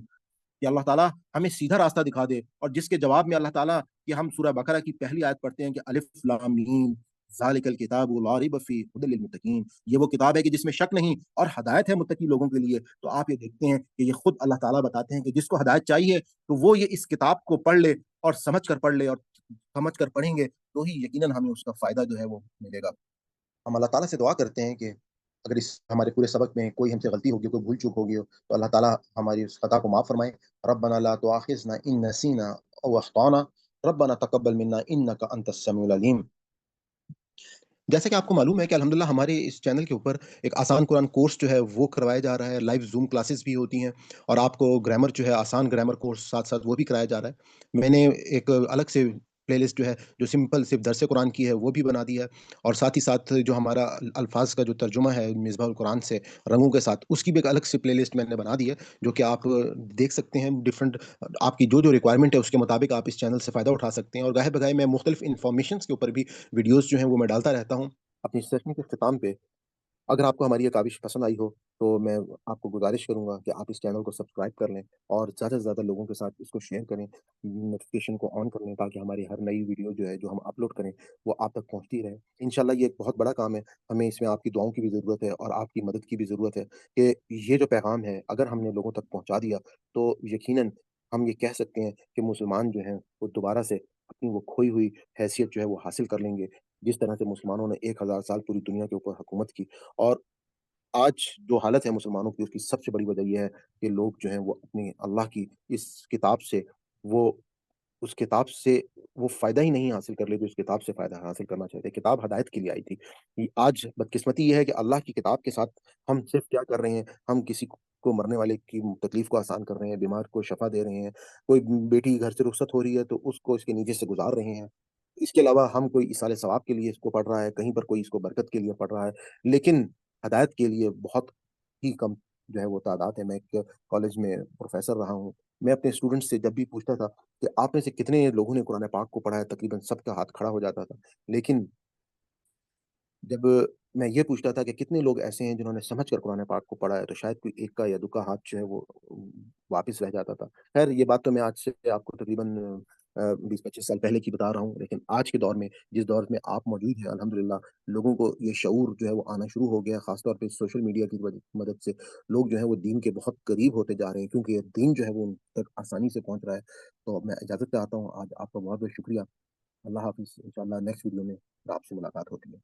कि अल्लाह ताला हमें सीधा रास्ता दिखा दे, और जिसके जवाब में अल्लाह ताला कि हम सूरह बकरा की पहली आयत पढ़ते हैं कि अलिफ लाम मीम ज़ालिकल किताबु ला रैब फीह हुदल लिल मुत्तकीन। ये वो किताब है कि जिसमें शक नहीं और हदायत है मुत्तकी लोगों के लिए। तो आप ये देखते हैं कि ये खुद अल्लाह ताला बताते हैं कि जिसको हदायत चाहिए, तो वो ये इस किताब को पढ़ ले और समझ कर पढ़ ले, और समझ कर पढ़ेंगे तो ही यकीनन हमें उसका फ़ायदा जो है वो मिलेगा। हम अल्लाह ताला से दुआ करते हैं कि अगर इस हमारे पूरे सबक में कोई हमसे गलती होगी, कोई भूल-चूक हो गई हो, तो अल्लाह ताला हमारी उस खता को माफ़ फ़रमाएँ। रब्बना ला तुआखिज़ना इन नसीना औ अख़्ताना, रब्बना तक़ब्बल मिन्ना इन्नका अंतस समीउल अलीम। जैसा कि आपको मालूम है कि अल्हम्दुलिल्लाह हमारे इस चैनल के ऊपर एक आसान कुरान कोर्स जो है वो करवाया जा रहा है, लाइव ज़ूम क्लासेस भी होती हैं और आपको ग्रामर जो है आसान ग्रामर कोर्स साथ-साथ वो भी कराया जा रहा है। मैंने एक अलग से प्लेलिस्ट जो है, जो सिंपल सिर्फ़ दर्स कुरान की है वो भी बना दी है और साथ ही साथ जो हमारा अल्फ़ाज़ का जो तर्जुमा है मिसबाहुल कुरान से रंगों के साथ, उसकी भी एक अलग से प्लेलिस्ट मैंने बना दी है, जो कि आप देख सकते हैं डिफरेंट आपकी जो-जो रिक्वायरमेंट है उसके मुताबिक आप इस चैनल से फ़ायदा उठा सकते हैं और गाहे-बगाहे मैं मुख्तलिफ़ इन्फॉर्मेशंस के ऊपर भी वीडियोज़ जो हैं वो मैं डालता रहता हूँ। अपनी सेशन के इख्तिताम पे अगर आपको हमारी ये काविश पसंद आई हो, तो मैं आपको गुज़ारिश करूँगा कि आप इस चैनल को सब्सक्राइब कर लें और ज़्यादा से ज़्यादा लोगों के साथ इसको शेयर करें, नोटिफ़िकेशन को ऑन कर लें ताकि हमारी हर नई वीडियो जो है, जो हम अपलोड करें, वो आप तक पहुँचती रहे। इंशाअल्लाह ये एक बहुत बड़ा काम है, हमें इसमें आपकी दुआओं की भी ज़रूरत है और आपकी मदद की भी ज़रूरत है कि ये जो पैगाम है, अगर हमने लोगों तक पहुँचा दिया, तो यकीनन हम ये कह सकते हैं कि मुसलमान जो हैं, वो दोबारा से अपनी वो खोई हुई हैसियत जो है, वो हासिल कर लेंगे। जिस तरह से मुसलमानों ने 1000 साल पूरी दुनिया के ऊपर हुकूमत की और आज जो हालत है मुसलमानों की, उसकी सबसे बड़ी वजह ये है कि लोग जो हैं वो अपनी अल्लाह की इस किताब से वो उस किताब से वो फ़ायदा ही नहीं हासिल कर रहे जो इस किताब से फ़ायदा हासिल करना चाहते। किताब हिदायत के लिए आई थी। आज बदकिस्मती ये है कि अल्लाह की किताब के साथ हम सिर्फ़ क्या कर रहे हैं, हम किसी को मरने वाले की तकलीफ़ को आसान कर रहे हैं, बीमार को शफ़ा दे रहे हैं, कोई बेटी घर से रुखसत हो रही है तो उसको इसके नीचे से गुज़ार रहे हैं। इसके अलावा हम कोई इसाले सवाब के लिए इसको पढ़ रहा है, कहीं पर कोई इसको बरकत के लिए पढ़ रहा है। लेकिन हिदायत के लिए बहुत ही कम जो है वो तादाद है। मैं एक कॉलेज में प्रोफ़ेसर रहा हूँ। मैं अपने स्टूडेंट्स से जब भी पूछता था कि आप में से कितने लोगों ने कुरान पाक को पढ़ा है, तकरीबन सबका हाथ खड़ा हो जाता था। लेकिन जब मैं ये पूछता था कि कितने लोग ऐसे हैं जिन्होंने समझ कर कुरान पाक को पढ़ा है, तो शायद कोई एक का या दो का हाथ जो है वो वापिस रह जाता था। ख़ैर ये बात तो मैं आज से आपको तकरीबन 20-25 साल पहले की बता रहा हूँ, लेकिन आज के दौर में, जिस दौर में आप मौजूद हैं अल्हम्दुलिल्लाह, लोगों को ये शऊर जो है वो आना शुरू हो गया है, ख़ास तौर पे सोशल मीडिया की मदद से। लोग जो हैं वो दीन के बहुत करीब होते जा रहे हैं क्योंकि ये दीन जो है वो उन तक आसानी से पहुँच रहा है। तो मैं इजाज़त चाहता हूँ, आज आपका बहुत-बहुत शुक्रिया। अल्लाह हाफ़िज़। इंशाअल्लाह नेक्स्ट वीडियो में आपसे मुलाकात होती है।